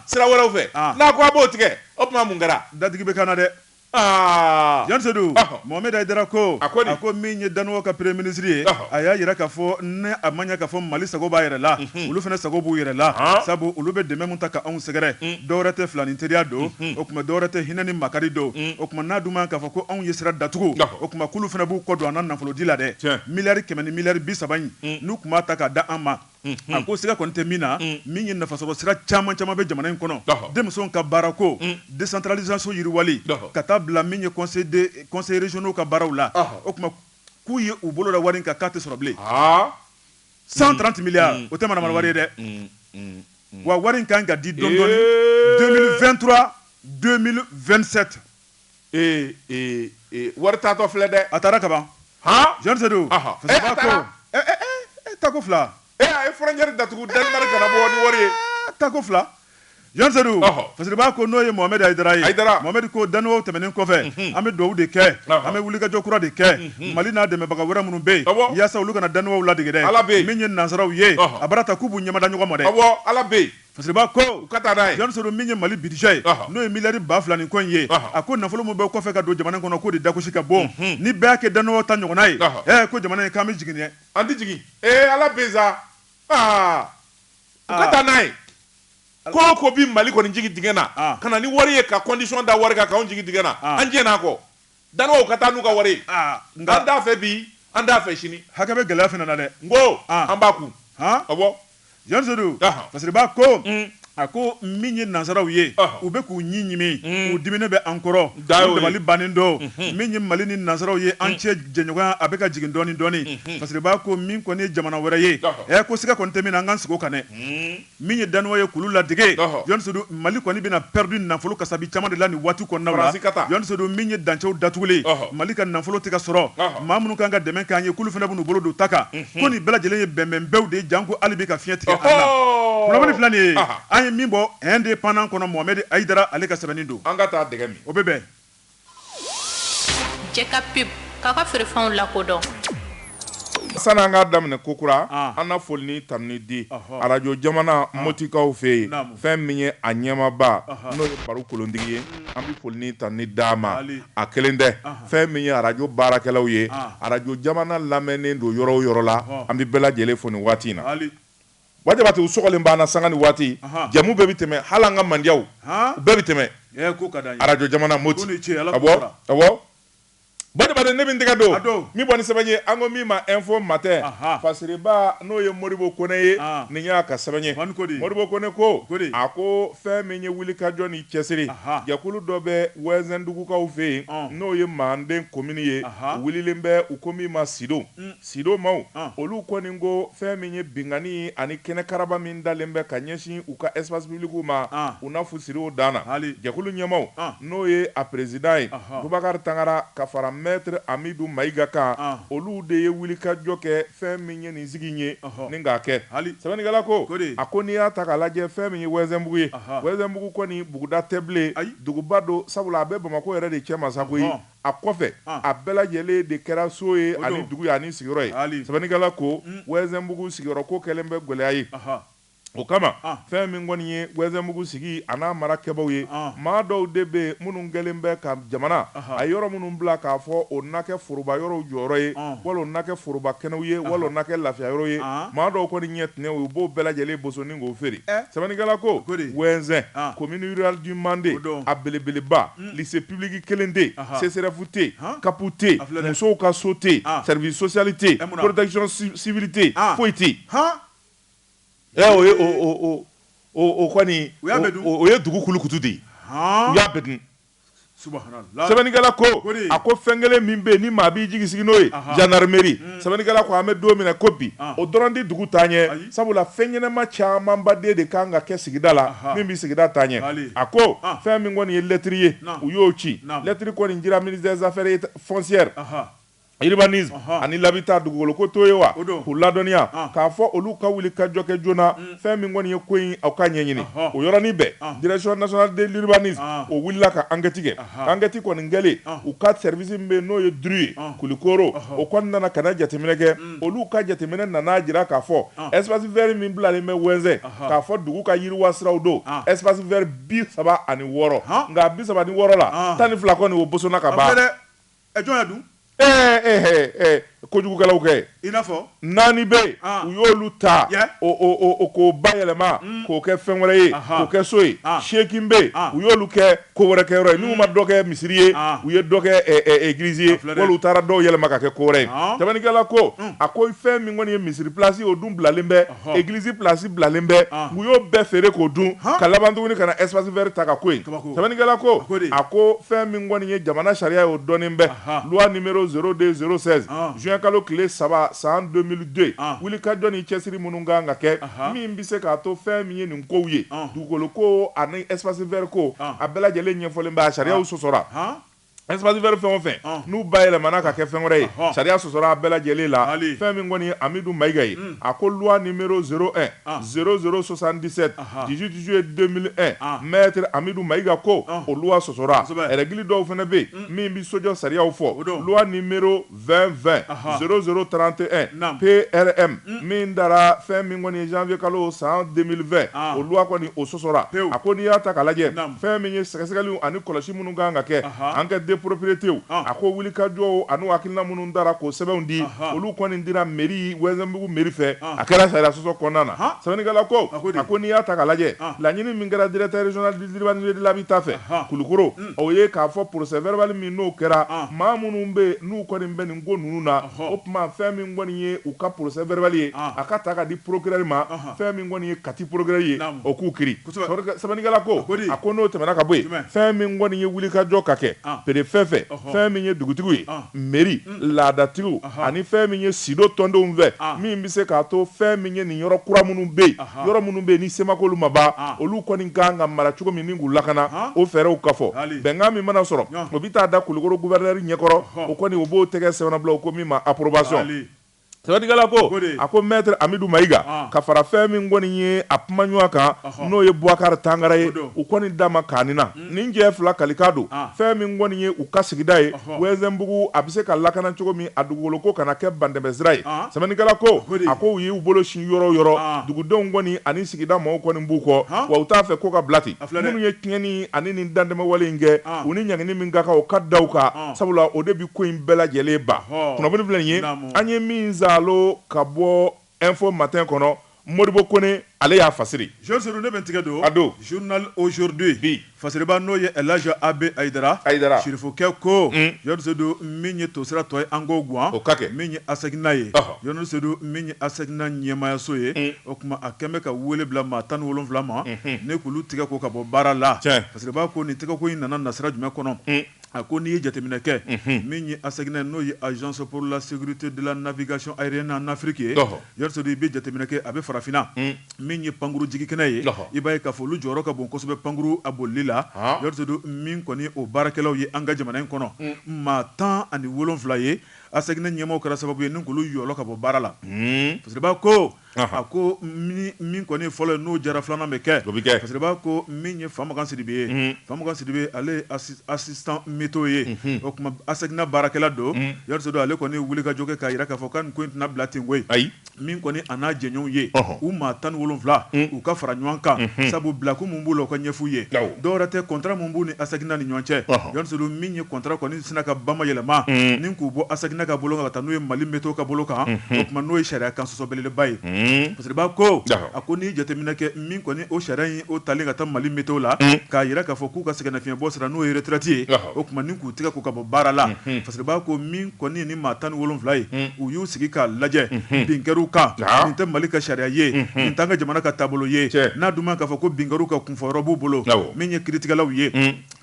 sira wɛrɛw fɛ n'a ko a b'o tigɛ o tuma mun kɛra datigi bɛ kan na dɛ Yohane Seydou Mohamed Aidara ko a ko min ye Dano ka premier ministre ye a y'a yira k'a fɔ ne a ma ɲɛ k'a fɔ Mali sago b'a yɛrɛ la olu fana sago b'u yɛrɛ la sabu olu bɛ dɛmɛ min ta ka anw sɛgɛrɛ dɔwɛrɛ tɛ filanin teriya don o tuma dɔwɛrɛ tɛ hinɛ ni makari don o tuma n'a dun ma k'a fɔ ko anw ye sira datugu o tuma k'olu fana b'u kɔ don an na nafolodi la dɛ miliyari 100 ni miliyari 30 in n'u tun b'a ta k'a da an ma a ko siga kɔni tɛ min na min ye nafasɔrɔ sira caman bɛ jamana in kɔnɔ denmisɛnw ka baara ko décentralisation yiriwali ka taa bila min ye conseil régionaux ka baaraw la o tuma k'u ye u bolo da wari in kan k'a tɛ sɔrɔ bilen 130 milliards o tɛ manamana wari ye dɛ wa wari in kan ka di dɔɔni dɔɔni 2023 2027 wari taatɔ filɛ dɛ a taara kaban Yohane Seydou Fasiriba ko tako fila a ye frontière datugu Danemark kana bɔ ni wari ye tako fila Yohane Seydou Fasiriba ko n'o ye Mohamed Aidara ye Mohamed ko Dano tɛmɛnen kɔfɛ an bɛ dugawu de kɛ an bɛ wulikajɔ kura de kɛ Mali n'a dɛmɛbaga wɛrɛ minnu bɛ yen yaasa olu kana Dano ladege dɛ min ye nansaraw ye a bara ta k'u b'u ɲɛmada ɲɔgɔn ma dɛ Ala bɛ yen Fasiriba ko u ka taa n'a ye Yohane Seydou min ye Mali budget ye n'o ye miliyari 2,000 nin ko in ye a ko nafolo min bɛ kɔfɛ ka don jamana kɔnɔ k'o de dagosi ka bon ni bɛɛ y'a kɛ Dano ta ɲɔgɔnna ye ko jamana in k'an bɛ jigin dɛ an tɛ jigin Ala bɛ yen sa u ka taa n'a ye ko bi Mali kɔni jigi dingɛ na ka na ni wari ye ka condition da wari kan k'anw jigi dingɛ na an jɛ n'a kɔ Dano ka taa n'u ka wari ye an t'a fɛ bi an t'a fɛ sini hakɛ bɛ gɛlɛya fana na dɛ n ko an b'a kun awɔ Yohane Seydou Fasiriba ko a ko min ye nansaraw ye u bɛ k'u ɲi ɲimi k'u dimine bɛ an kɔrɔ u dabali bannen don min ye Mali ni nansaraw ye an cɛ jɛɲɔgɔnya a bɛ ka jigin dɔɔni dɔɔni Fasiriba ko min kɔni ye jamana wɛrɛ ye ko siga kɔni tɛ min na an k'an sigi o kan dɛ min ye Dano ye k'olu ladege Yohane Seydou Mali kɔni bɛna perdu nafolo kasabi caman de la nin waati kɔnɔnaw la Yohane Seydou min ye dancɛw datugulen Mali ka nafolo tɛ ka sɔrɔ maa minnu kan ka dɛmɛ k'an ye k'olu fana b'u bolo don ta kan ko nin bɛɛ lajɛlen ye bɛnbɛnbɛnw de ye janko hali bi ka fiɲɛ tigɛ an na kunnafoni filɛ nin ye an ye min bɔ indépendant kɔnɔ Mohamed Aidara ale ka sɛbɛnni don an ka taa dɛgɛ min o bɛ bɛn jɛ ka pub k'a ka feerefɛnw lakodɔn sani an k'a daminɛ kokura an na foli ni tanuni di arajo jamana motikaw fɛ yen fɛn min ye a ɲɛmaba n'o ye baro kolondigi ye an bɛ foli ni tanuni d'a ma a kelen tɛ fɛn min ye arajo baarakɛlaw ye arajo jamana lamɛnnen don yɔrɔ o yɔrɔ la an bɛ bɛɛ lajɛlen fo nin waati in na wajabati u sɔgɔlen banna sanga ni waati jamu bɛɛ bɛ tɛmɛ hali an ka mandiyaw u bɛɛ bɛ tɛmɛ arajo jamana moti awɔ Badabade ne bɛ n tɛgɛ don min bɔ ni sɛbɛn ye an ko min ma info matin Fasiriba n'o ye Modibo Kone ye nin y'a ka sɛbɛn ye Modibo Kone ko a ko fɛn min ye wulikajɔ ni cɛsiri jɛkulu dɔ bɛ Wɛzɛndugukaw fɛ yen n'o ye Manden commune ye u wililen bɛ u ko min ma Sido maw olu kɔni ko fɛn min ye bingani ani kɛnɛ karaba min dalen bɛ ka ɲɛsin u ka espace public ma u n'a fu siri o dan na jɛkulu ɲɛmaw n'o ye a président ye Bubakari Tangara ka fara Maître Amidou Maïga kan olu de ye wulikajɔ kɛ fɛn min ye nin sigi ye ni k'a kɛ sɛbɛnnikɛla ko a ko n'i y'a ta k'a lajɛ fɛn min ye Wɛzɛnbugu ye Wɛzɛnbugu kɔni buguda tɛ bilen duguba don sabula a bɛ Bamako yɛrɛ de cɛ masako ye a kɔfɛ a bɛɛ lajɛlen de kɛra so ye ani dugu ye ani sigiyɔrɔ ye sɛbɛnnikɛla ko Wɛzɛnbugu sigiyɔrɔ ko kɛlen bɛ gɛlɛya ye o kama fɛn min kɔni ye wɛzɛmugu sigi a n'a mara kɛbaw ye maa dɔw de bɛ minnu kɛlen bɛ ka jamana a yɔrɔ minnu bila k'a fɔ o na kɛ foroba yɔrɔw jɔyɔrɔ ye wala o na kɛ foroba kɛnɛw ye wala o na kɛ lafiya yɔrɔ ye maa dɔw kɔni ɲɛ tinɛ u b'o bɛɛ lajɛlen bosonin k'o feere sɛbɛnnikɛla ko wɛnzɛn commune rurale du Mande a belebeleba lycée public kelen tɛ CCRF tɛ CAP tɛ musow ka so tɛ service social tɛ protection civile tɛ foyi tɛ o kɔni o ye dugu kulukutu de ye u y'a bɛɛ dun sɛbɛnnikɛla ko a ko fɛn kelen min bɛ yen ni maa b'i jigi sigi n'o ye gendarmerie sɛbɛnnikɛla ko an bɛ don min na ko bi o dɔrɔn tɛ dugu taa ɲɛ sabula fɛn ɲɛnama camanbaden de kan ka kɛ sigida la min bɛ sigida taa ɲɛ a ko fɛn min kɔni ye lɛtiri ye u y'o ci lɛtiri kɔni dira ministère des affaires foncières urbanisme ani l'habitat dugukolo ko to ye wa k'u ladɔnniya k'a fɔ olu ka wuli ka jɔ kɛ joona fɛn min kɔni ye ko in aw ka ɲɛɲini o yɔrɔnin bɛɛ direction nationale de l'urbanisme o wulila ka enquête kɛ enquête kɔni kɛlen u ka service min bɛ n'o ye DRU ye Kulikoro o kɔni nana ka na jateminɛ kɛ olu ka jateminɛ nana jira k'a fɔ espace vert min bilalen bɛ Wɛnzɛn k'a fɔ dugu ka yiriwa siraw don espace vert 36 nka 36 la 12 kɔni o bosonna ka ban jɔn ya dun kojugukɛlaw kɛ i n'a fɔ 4 bɛ yen u y'olu ta k'o bayɛlɛma k'o kɛ fɛn wɛrɛ ye k'o kɛ so ye 8 bɛ yen u y'olu kɛ ko wɛrɛ kɛ yɔrɔ ye n'u ma dɔ kɛ misiri ye u ye dɔ kɛ église ye wala u taara dɔw yɛlɛma ka kɛ ko wɛrɛ ye sɛbɛnnikɛla ko a ko fɛn min kɔni ye misiri place o dun bilalen bɛ église place bilalen bɛ u y'o bɛɛ feere k'o dun ka laban tuguni ka na espace vert ta ka ko yen sɛbɛnnikɛla ko a ko fɛn min kɔni ye jamana sariya ye o dɔnnen bɛ loi numéro 02/016 juin kalo tile 3 san 2002 wuli ka jɔ ni cɛsiri minnu kan ka kɛ min bɛ se k'a to fɛn min ye nin kow ye dugukolo ko ani espace vert ko a bɛɛ lajɛlen ɲɛfɔlen bɛ a sariyaw sɔsɔra espace vert fɛn o fɛn n'u bayɛlɛmana ka kɛ fɛn wɛrɛ ye sariya sɔsɔra a bɛɛ lajɛlen la fɛn min kɔni ye Amidu Mayiga ye a ko loi numéro 01/0077 18 juillet 2001 maître Amidu Mayiga ko o loi sɔsɔra règle dɔw fɛnɛ bɛ yen min bɛ sojɔ sariyaw fɔ loi numéro 2020/0031 PRM min dara fɛn min kɔni ye janvier kalo san 2020 o loi kɔni o sɔsɔra a ko n'i y'a ta k'a lajɛ fɛn min ye sɛgɛsɛgɛliw ani kɔlɔsi minnu kan ka kɛ enquête propriétés a ko wuli ka jɔ anu hakilina minnu dara k'o sɛbɛnw di olu kɔni dira mairie Wɛnzɛnbugu mairie fɛ a kɛra sariya sɔsɔ kɔnɔna na sɛbɛnnikɛla ko a ko n'i y'a ta k'a lajɛ laɲini min kɛra directeur régional d'urbanisme de l'habitat fɛ Kulikoro o ye k'a fɔ procès verbal min n'o kɛra maa minnu bɛ n'u kɔni bɛ nin ko ninnu na o tuma fɛn min kɔni ye u ka procès verbal ye a ka ta ka di procureur ma fɛn min kɔni ye kati procureur ye o k'u kiri sɛbɛnnikɛla ko a ko n'o tɛmɛna ka bɔ yen fɛn min kɔni ye wuli ka jɔ ka kɛ fɛn min ye dugutigiw ye mairie laadatigiw ani fɛn min ye sido tɔndenw fɛ min bɛ se k'a to fɛn min ye nin yɔrɔ kura minnu bɛ yen yɔrɔ minnu bɛ yen ni semakolu ma ban olu kɔni kan ka mara cogo min ni k'u lakana o fɛɛrɛw ka fɔ bɛnkan min mana sɔrɔ o bɛ taa da Kulikoro gouverneur ɲɛkɔrɔ o kɔni o b'o tɛgɛ sɛbɛnna bila o ko min ma approbation sɛbɛnnikɛla ko a ko maître Amidu Mayiga ka fara fɛn min kɔni ye a kuma ɲɔgɔn kan n'o ye Boubacar Tangara ye u kɔni d'a ma k'ani na nin jɛ fila kalika don fɛn min kɔni ye u ka sigida ye Wɛnzɛnbugu a bɛ se ka lakana cogo min a dugukolo ko kana kɛ bandɛmɛsira ye sɛbɛnnikɛla ko a ko u y'u bolo sin yɔrɔ o yɔrɔ dugudenw kɔni ani sigida mɔgɔw kɔni b'u kɔ wa u t'a fɛ ko ka bila ten minnu ye tiɲɛni ani nin dantɛmɛwale in kɛ u ni ɲangini min ka kan o ka da u kan sabula o de bi ko in bɛɛ lajɛlen ba kunnafoni filɛ nin ye an ye min alo ka bɔ info matin kɔnɔ Modibo Kone ale y'a fasiri Joseru ne bɛ tigɛ don a don journal aujourd'hui bi fasiriba n'o ye Elhaji Abe Aidara Sirifokɛ ko Joseru min ye tosira tɔ ye an k'o guwan o ka kɛ min ye Asegina ye Joseru min ye Asegina ɲɛmaayaso ye o kuma a kɛn bɛ ka wele bila maa 17 ma ne k'olu tigɛ ko ka bɔ baara la fasiriba ko nin tɛgɛ ko in nana nasira jumɛn kɔnɔ a ko n'i ye jateminɛ kɛ min ye Asegina n'o ye agence pour la sécurité de la navigation aérienne en Afrique ye Joseru i bɛ jateminɛ kɛ a bɛ farafinna min ye pankuru jigikɛnɛ ye i b'a ye k'a fɔ olu jɔyɔrɔ ka bon kosɛbɛ pankuru a bolili la Joseru min kɔni o baarakɛlaw ye an ka jamana in kɔnɔ maa 17 ye asegina ɲɛmɔgɔw kɛra sababu ye ni k'olu yɔlɔ ka bɔ baara la parce que b'a ko a ko min kɔni fɔlɔ n'o jara filanan bɛ kɛ parce que b'a ko min ye Famakan Sidibe ye Famakan Sidibe ale assistant météo ye o kuma asegina baarakɛla don yɔrɔ do ale kɔni wuli ka jɔ kɛ k'a yira k'a fɔ ko nin ko in tɛna bila ten koyi min kɔni a n'a jɛɲɔgɔnw ye u maa 17 u ka fara ɲɔgɔn kan sabu bilakun mun b'u la u ka ɲɛf'u ye dɔw yɛrɛ tɛ contrat mun b'u ni asegina ni ɲɔgɔn cɛ yɔrɔ do min ye contrat kɔni sina ka bama yɛlɛma ni k'u bɔ asegina ka bolo kan ka taa n'o ye Mali météo ka bolo kan o kuma n'o ye sariya kan sɔsɔ belebeleba ye parce que b'a ko a ko n'i jateminɛ kɛ min kɔni o sariya in o talen ka taa Mali météo la k'a yira k'a fɔ k'u ka sɛgɛnnafiɲɛ bɔ sira n'o ye retraite ye o kuma ni k'u tigɛ k'u ka bɔ baara la parce que b'a ko min kɔni ni maa 17 ye u y'u sigi k'a lajɛ bin kɛr'u kan nin tɛ Mali ka sariya ye nin t'an ka jamana ka taabolo ye n'a dun ma k'a fɔ ko bin kɛr'u ka kunfɔyɔrɔ b'u bolo min ye kiiritigɛlaw ye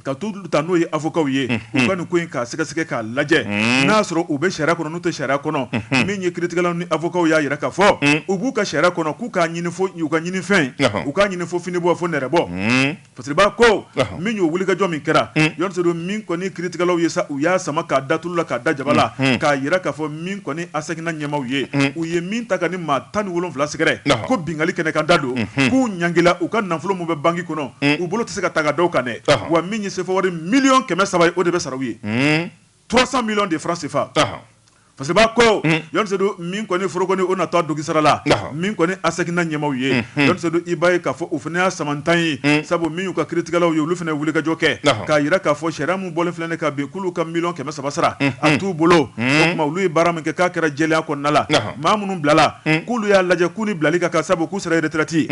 ka t'u ta n'o ye avocat ye u ka nin ko in k'a sɛgɛsɛgɛ k'a lajɛ n'a sɔrɔ u bɛ sariya kɔnɔ n'u tɛ sariya kɔnɔ min ye kiiritigɛlaw ni avocat y'a yira k'a fɔ u b'u ka sariya kɔnɔ k'u k'a ɲini fo u ka ɲini fɛn u k'a ɲini fo finibɔ fo nɛrɛbɔ parce que b'a ko min y'o wulikajɔ min kɛra yɔrɔ se do min kɔni kiiritigɛlaw ye sa u y'a sama k'a da tulu la k'a da jaba la k'a yira k'a fɔ min kɔni asegina ɲɛmaw ye u ye min ta ka ni maa 17 sɛgɛrɛ ko bingali kɛnɛ kan da don k'u ɲangila u ka nafolo mun bɛ banki kɔnɔ u bolo tɛ se ka ta ka da u kan dɛ wa min ye sefɔ wari miliyɔn 300 ye o de bɛ sara u ye 300 millions de francs CFA parce que b'a ko yɔrɔ se do min kɔni foro kɔni o natɔ dogi sara la min kɔni asegina ɲɛmaw ye yɔrɔ se do i b'a ye k'a fɔ u fana y'a samantan ye sabu min y'u ka kiiritigɛlaw ye olu fana wulikajɔ kɛ k'a yira k'a fɔ sariya mun bɔlen filɛ ne ka bin k'olu ka miliyɔn 300 sara a t'u bolo o kuma olu ye baara min kɛ k'a kɛra jɛlenya kɔnɔna la maa minnu bilala k'olu y'a lajɛ k'u ni bilali ka kan sabu k'u sera retraite ye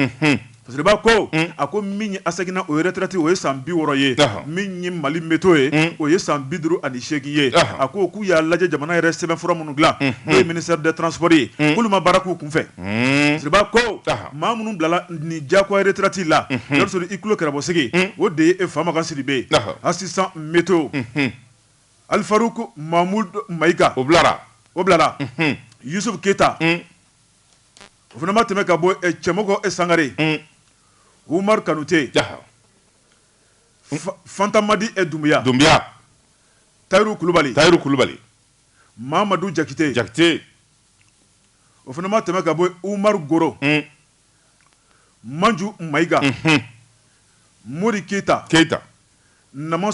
parce que b'a ko a ko min ye asegina o ye retraite o ye san 60 ye min ye Mali météo ye o ye san 58 ye a ko k'u y'a lajɛ jamana yɛrɛ sɛbɛnfura minnu dilan n'o ye ministère des transports ye k'olu ma baara k'u kunfɛ parce que b'a ko maa minnu bilala ni diyagoya retraite la yɔrɔ sɔrɔ i tulo kɛrɛbɔsigi o de ye Famakan Sidibe assistant météo Alifaruku Mahmoud Maïga o bilara Yusuf Keita o fana ma tɛmɛ ka bɔ Cɛmɔgɔ Sangare Umar Kanute Fantamadi Doumbouya Tayiru Kulubali Mamadou Jakite o fana ma tɛmɛ ka bɔ Umar Goro Manju Maïga Mori Keita Nama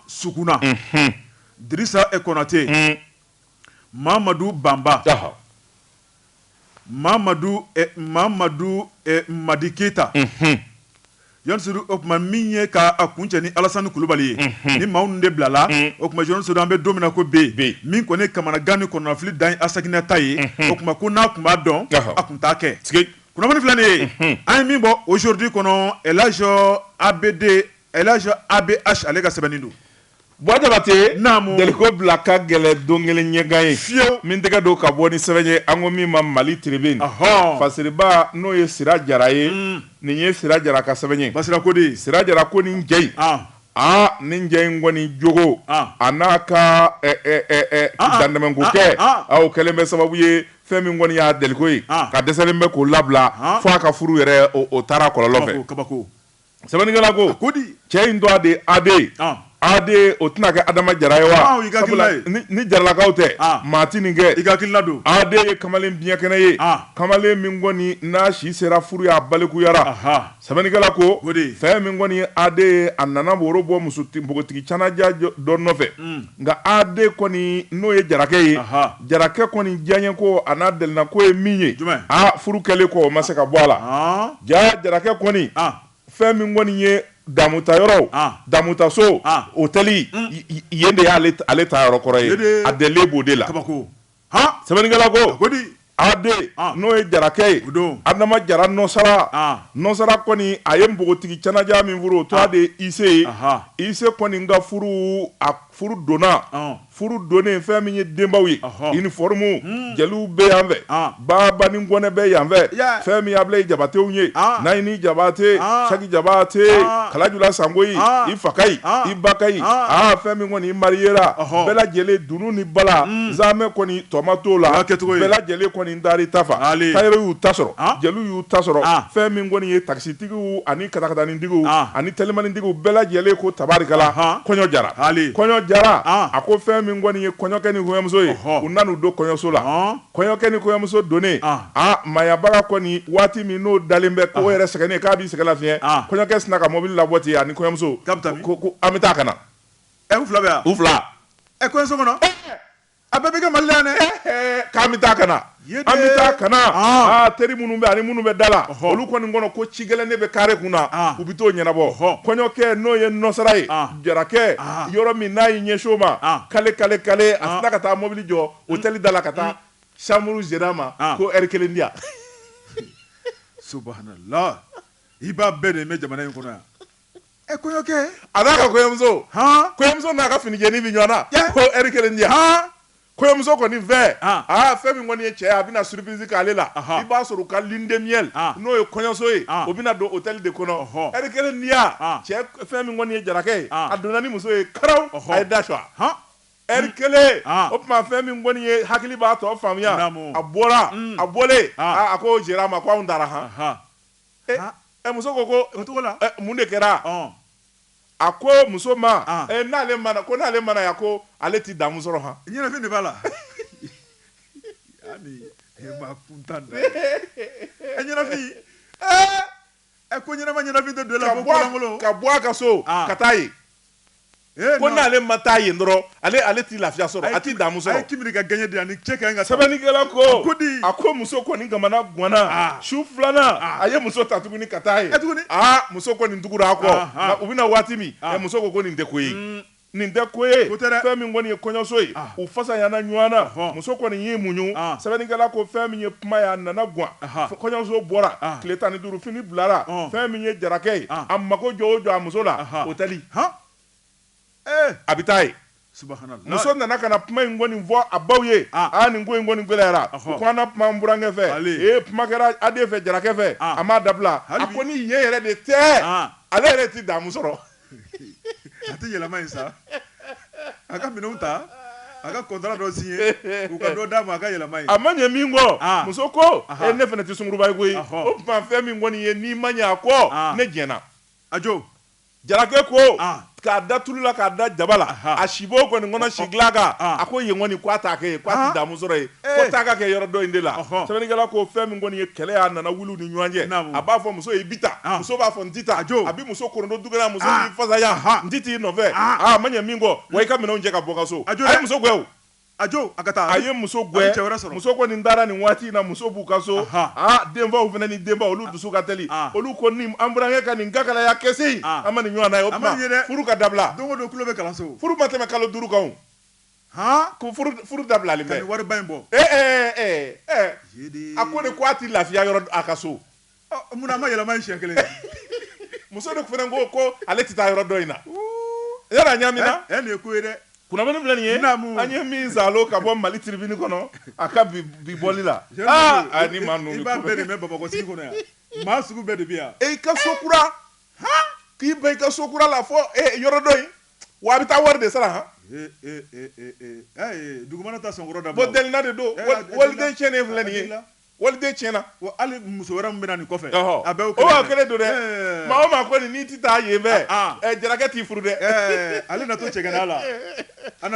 Sukuna Drissa Konate Mamadou Bamba Mamadou Madi Keita Yon suru o kuma min ye ka a kuncɛ ni Alassane Kulubali ye ni maa ninnu de bilala o kuma yon suru an bɛ don min na ko B min kɔni kamanagan ni kɔnɔnafili dan ye Asegina ta ye o kuma ko n'a kun b'a dɔn a kun t'a kɛ kunnafoni filɛ nin ye an ye min bɔ aujourd'hui kɔnɔ Elhadji ABH ale ka sɛbɛnni don Jabate Deliko bila ka gɛlɛ don kelen ɲɛgan ye fiyewu min tɛgɛ don ka bɔ ni sɛbɛn ye an ko min ma Mali Tribune fasiriba n'o ye Sira Jara ye nin ye Sira Jara ka sɛbɛn ye Basira Kodi Sira Jara ko nin jɛ in nin jɛ in kɔni jogo a n'a ka dandɛmɛnko kɛ o kɛlen bɛ sababu ye fɛn min kɔni y'a Deliko ye ka dɛsɛlen bɛ k'o labila fo a ka furu yɛrɛ o taara kɔlɔlɔ fɛ sɛbɛnnikɛla ko cɛ in tɔgɔ de Ade o tɛna kɛ Adama Jara ye wa sabula ni jaralakaw tɛ maa ti nin kɛ Ade ye kamalen biɲɛkɛnɛ ye kamalen min kɔni n'a si sera furu y'a balikuyara sɛbɛnnikɛla ko fɛn min kɔni Ade ye a nana woro bɔ npogotigi canaja dɔ nɔfɛ nka Ade kɔni n'o ye Jarakɛ ye Jarakɛ kɔni diyaɲɛ ko a n'a delina ko ye min ye furu kɛlen kɔ o ma se ka bɔ a la Jarakɛ kɔni fɛn min kɔni ye Damuta yɔrɔ Damuta so hôtel yen de y'ale ta yɔrɔ kɔrɔ ye a delilen b'o de la sɛbɛnnikɛla ko Ade n'o ye Jarakɛ ye Adama Jara nɔsara kɔni a ye npogotigi canaja min furu o tɔgɔ de ye Ise ye Ise kɔni ka furu donna furu donnen fɛn min ye denbaw ye uniforme jeliw bɛ yan fɛ Baba ni Ngɔnɛ bɛ yan fɛ fɛn min Ablaye Jabatew ye Nayini Jabate Saki Jabate Kalajula Sangoyi i Fakayi i Bakayi fɛn min kɔni i mariera bɛɛ lajɛlen dunu ni bala Nzamɛ kɔni tɔma t'o la bɛɛ lajɛlen kɔni ndari ta fa Tayiru y'u ta sɔrɔ jeliw y'u ta sɔrɔ fɛn min kɔni ye taxitigiw ani katakatanintigiw ani telimanitigiw bɛɛ lajɛlen ko tabarikala kɔɲɔ jara jara a ko fɛn min kɔni ye kɔɲɔkɛ ni kɔɲɔmuso ye u nan'u don kɔɲɔso la kɔɲɔkɛ ni kɔɲɔmuso donnen mayabaga kɔni waati min n'o dalen bɛ ko yɛrɛ sɛgɛnnen k'a b'i sɛgɛ lafiɲɛ kɔɲɔkɛ sina ka mobili labɔ ten ani kɔɲɔmuso ko an bɛ taa ka na u fila bɛ yan u fila kɔɲɔso kɔnɔ a bɛɛ bɛ kɛ Mali la yan dɛ k'an bɛ taa ka na an bɛ taa ka na teri minnu bɛ ani minnu bɛ da la olu kɔni kɔnɔ ko ci gɛlɛn ne bɛ carré kun na u bɛ t'o ɲɛnabɔ kɔɲɔkɛ n'o ye nɔsara ye jarakɛ yɔrɔ min n'a y'i ɲɛsin o ma kale a sina ka taa mobili jɔ hôtel da la ka taa chambre gérant ma ko heure 1 di yan subhanallah i b'a bɛɛ de mɛn jamana in kɔnɔ yan kɔɲɔkɛ a n'a ka kɔɲɔmuso n'a ka finijɛni bɛ ɲɔgɔn na ko heure 1 di yan kɔɲɔmuso kɔni fɛ fɛn min kɔni ye cɛ ye a bɛna surprise k'ale la i b'a sɔrɔ u ka lune de miel n'o ye kɔɲɔso ye o bɛna don hôtel de kɔnɔ heure 1 di yan cɛ fɛn min kɔni ye jarakɛ ye a donna ni muso ye karaw a ye da suwa heure 1 o tuma fɛn min kɔni ye hakili b'a tɔ faamuya a bɔlen a ko gérant ma ko anw taara han muso ko mun de kɛra a ko muso ma n'ale mana ya ko ale ti damu sɔrɔ han ɲɛnafin de b'a la yani ma kuntan dɛ ɲɛnafin ko ɲɛnafin tɛ don la ko kolangolo ka bɔ a ka so ka taa ye ko n'ale ma taa yen dɔrɔn ale ti lafiya sɔrɔ a ti damu sɔrɔ a ye kibiri ka gɛɲɛ di ani cɛ ka ɲi ka sɛbɛnnikɛla ko a ko muso kɔni kamana ganna su filanan a ye muso ta tuguni ka taa ye muso kɔni tugura a kɔ u bɛna waati min muso ko nin tɛ ko ye nin tɛ ko ye fɛn min kɔni ye kɔɲɔso ye u fasayana ɲɔgɔn na muso kɔni y'i muɲu sɛbɛnnikɛla ko fɛn min ye kuma ye a nana gan kɔɲɔso bɔra tile 15 fini bilara fɛn min ye jarakɛ ye a mako jɔ o jɔ a muso la hôtel a bɛ taa ye muso nana ka na kuma in kɔni fɔ a baw ye nin ko in kɔni gɛlɛyara u ko an na kuma n burankɛ fɛ kuma kɛra aden fɛ jarakɛ fɛ a m'a dabila a ko ni yen yɛrɛ de tɛ ale yɛrɛ ti damu sɔrɔ a tɛ yɛlɛma in sa a ka minɛnw ta a ka contrat dɔ signé u ka dɔ d'a ma a ka yɛlɛma in a ma ɲɛ min kɔ muso ko ne fana tɛ sunkuruba ye koyi o tuma fɛn min kɔni ye n'i ma ɲɛ a kɔ ne jɛnna a jo jarakɛ ko k'a da tulu la k'a da jaba la a sibo kɔni kɔnɔ si dilan kan a ko yen kɔni k'a t'a kɛ ye k'a ti damu sɔrɔ ye ko taa ka kɛ yɔrɔ dɔ in de la sɛbɛnnikɛla ko fɛn min kɔni ye kɛlɛ y'a nana wuli u ni ɲɔgɔn cɛ a b'a fɔ muso ye i bi ta muso b'a fɔ n ti ta a bɛ muso korondo dugula muso b'i fasaya n ti t'i nɔfɛ a ma ɲɛ min kɔ wa i ka minɛnw cɛ ka bɔ ka so a ye muso gɛn a ka taa a ye muso gɛn muso kɔni taara nin waati in na muso b'u ka so denfaw fana ni denbaw olu dusu ka teli olu ko ni an burankɛ ka nin kakalaya kɛse an ma nin ɲɔgɔn na ye o tuma furu ka dabila don o don tulo bɛ kalanso furu ma tɛmɛ kalo 5 kan ko furu dabilalen bɛ ka nin wari ba in bɔ a ko de ko a ti lafiya yɔrɔ a ka so munna a ma yɛlɛma in siɲɛ 1 muso de fana ko ale ti taa yɔrɔ dɔ in na yala ɲamina nin ye ko ye dɛ kunnafoni filɛ nin ye an ye min zalo ka bɔ Mali tribune kɔnɔ a ka bi bɔli la ni maa ninnu i b'a bɛɛ de mɛn Bamakɔ sigi kɔnɔ yan maa sugu bɛɛ de bɛ yan i ka so kura k'i bɛ i ka so kura la fɔ yɔrɔ dɔ in wa a bɛ taa wari de sara dugumana ta sɔnkɔrɔ da bɔ delina de don waliden tiɲɛnen filɛ nin ye waliden tiɲɛna hali muso wɛrɛ min bɛ na nin kɔfɛ a bɛɛ o kelen don dɛ maa o maa ko nin n'i ti taa yen fɛ jarakɛ t'i furu dɛ ale na to cɛgɛnna la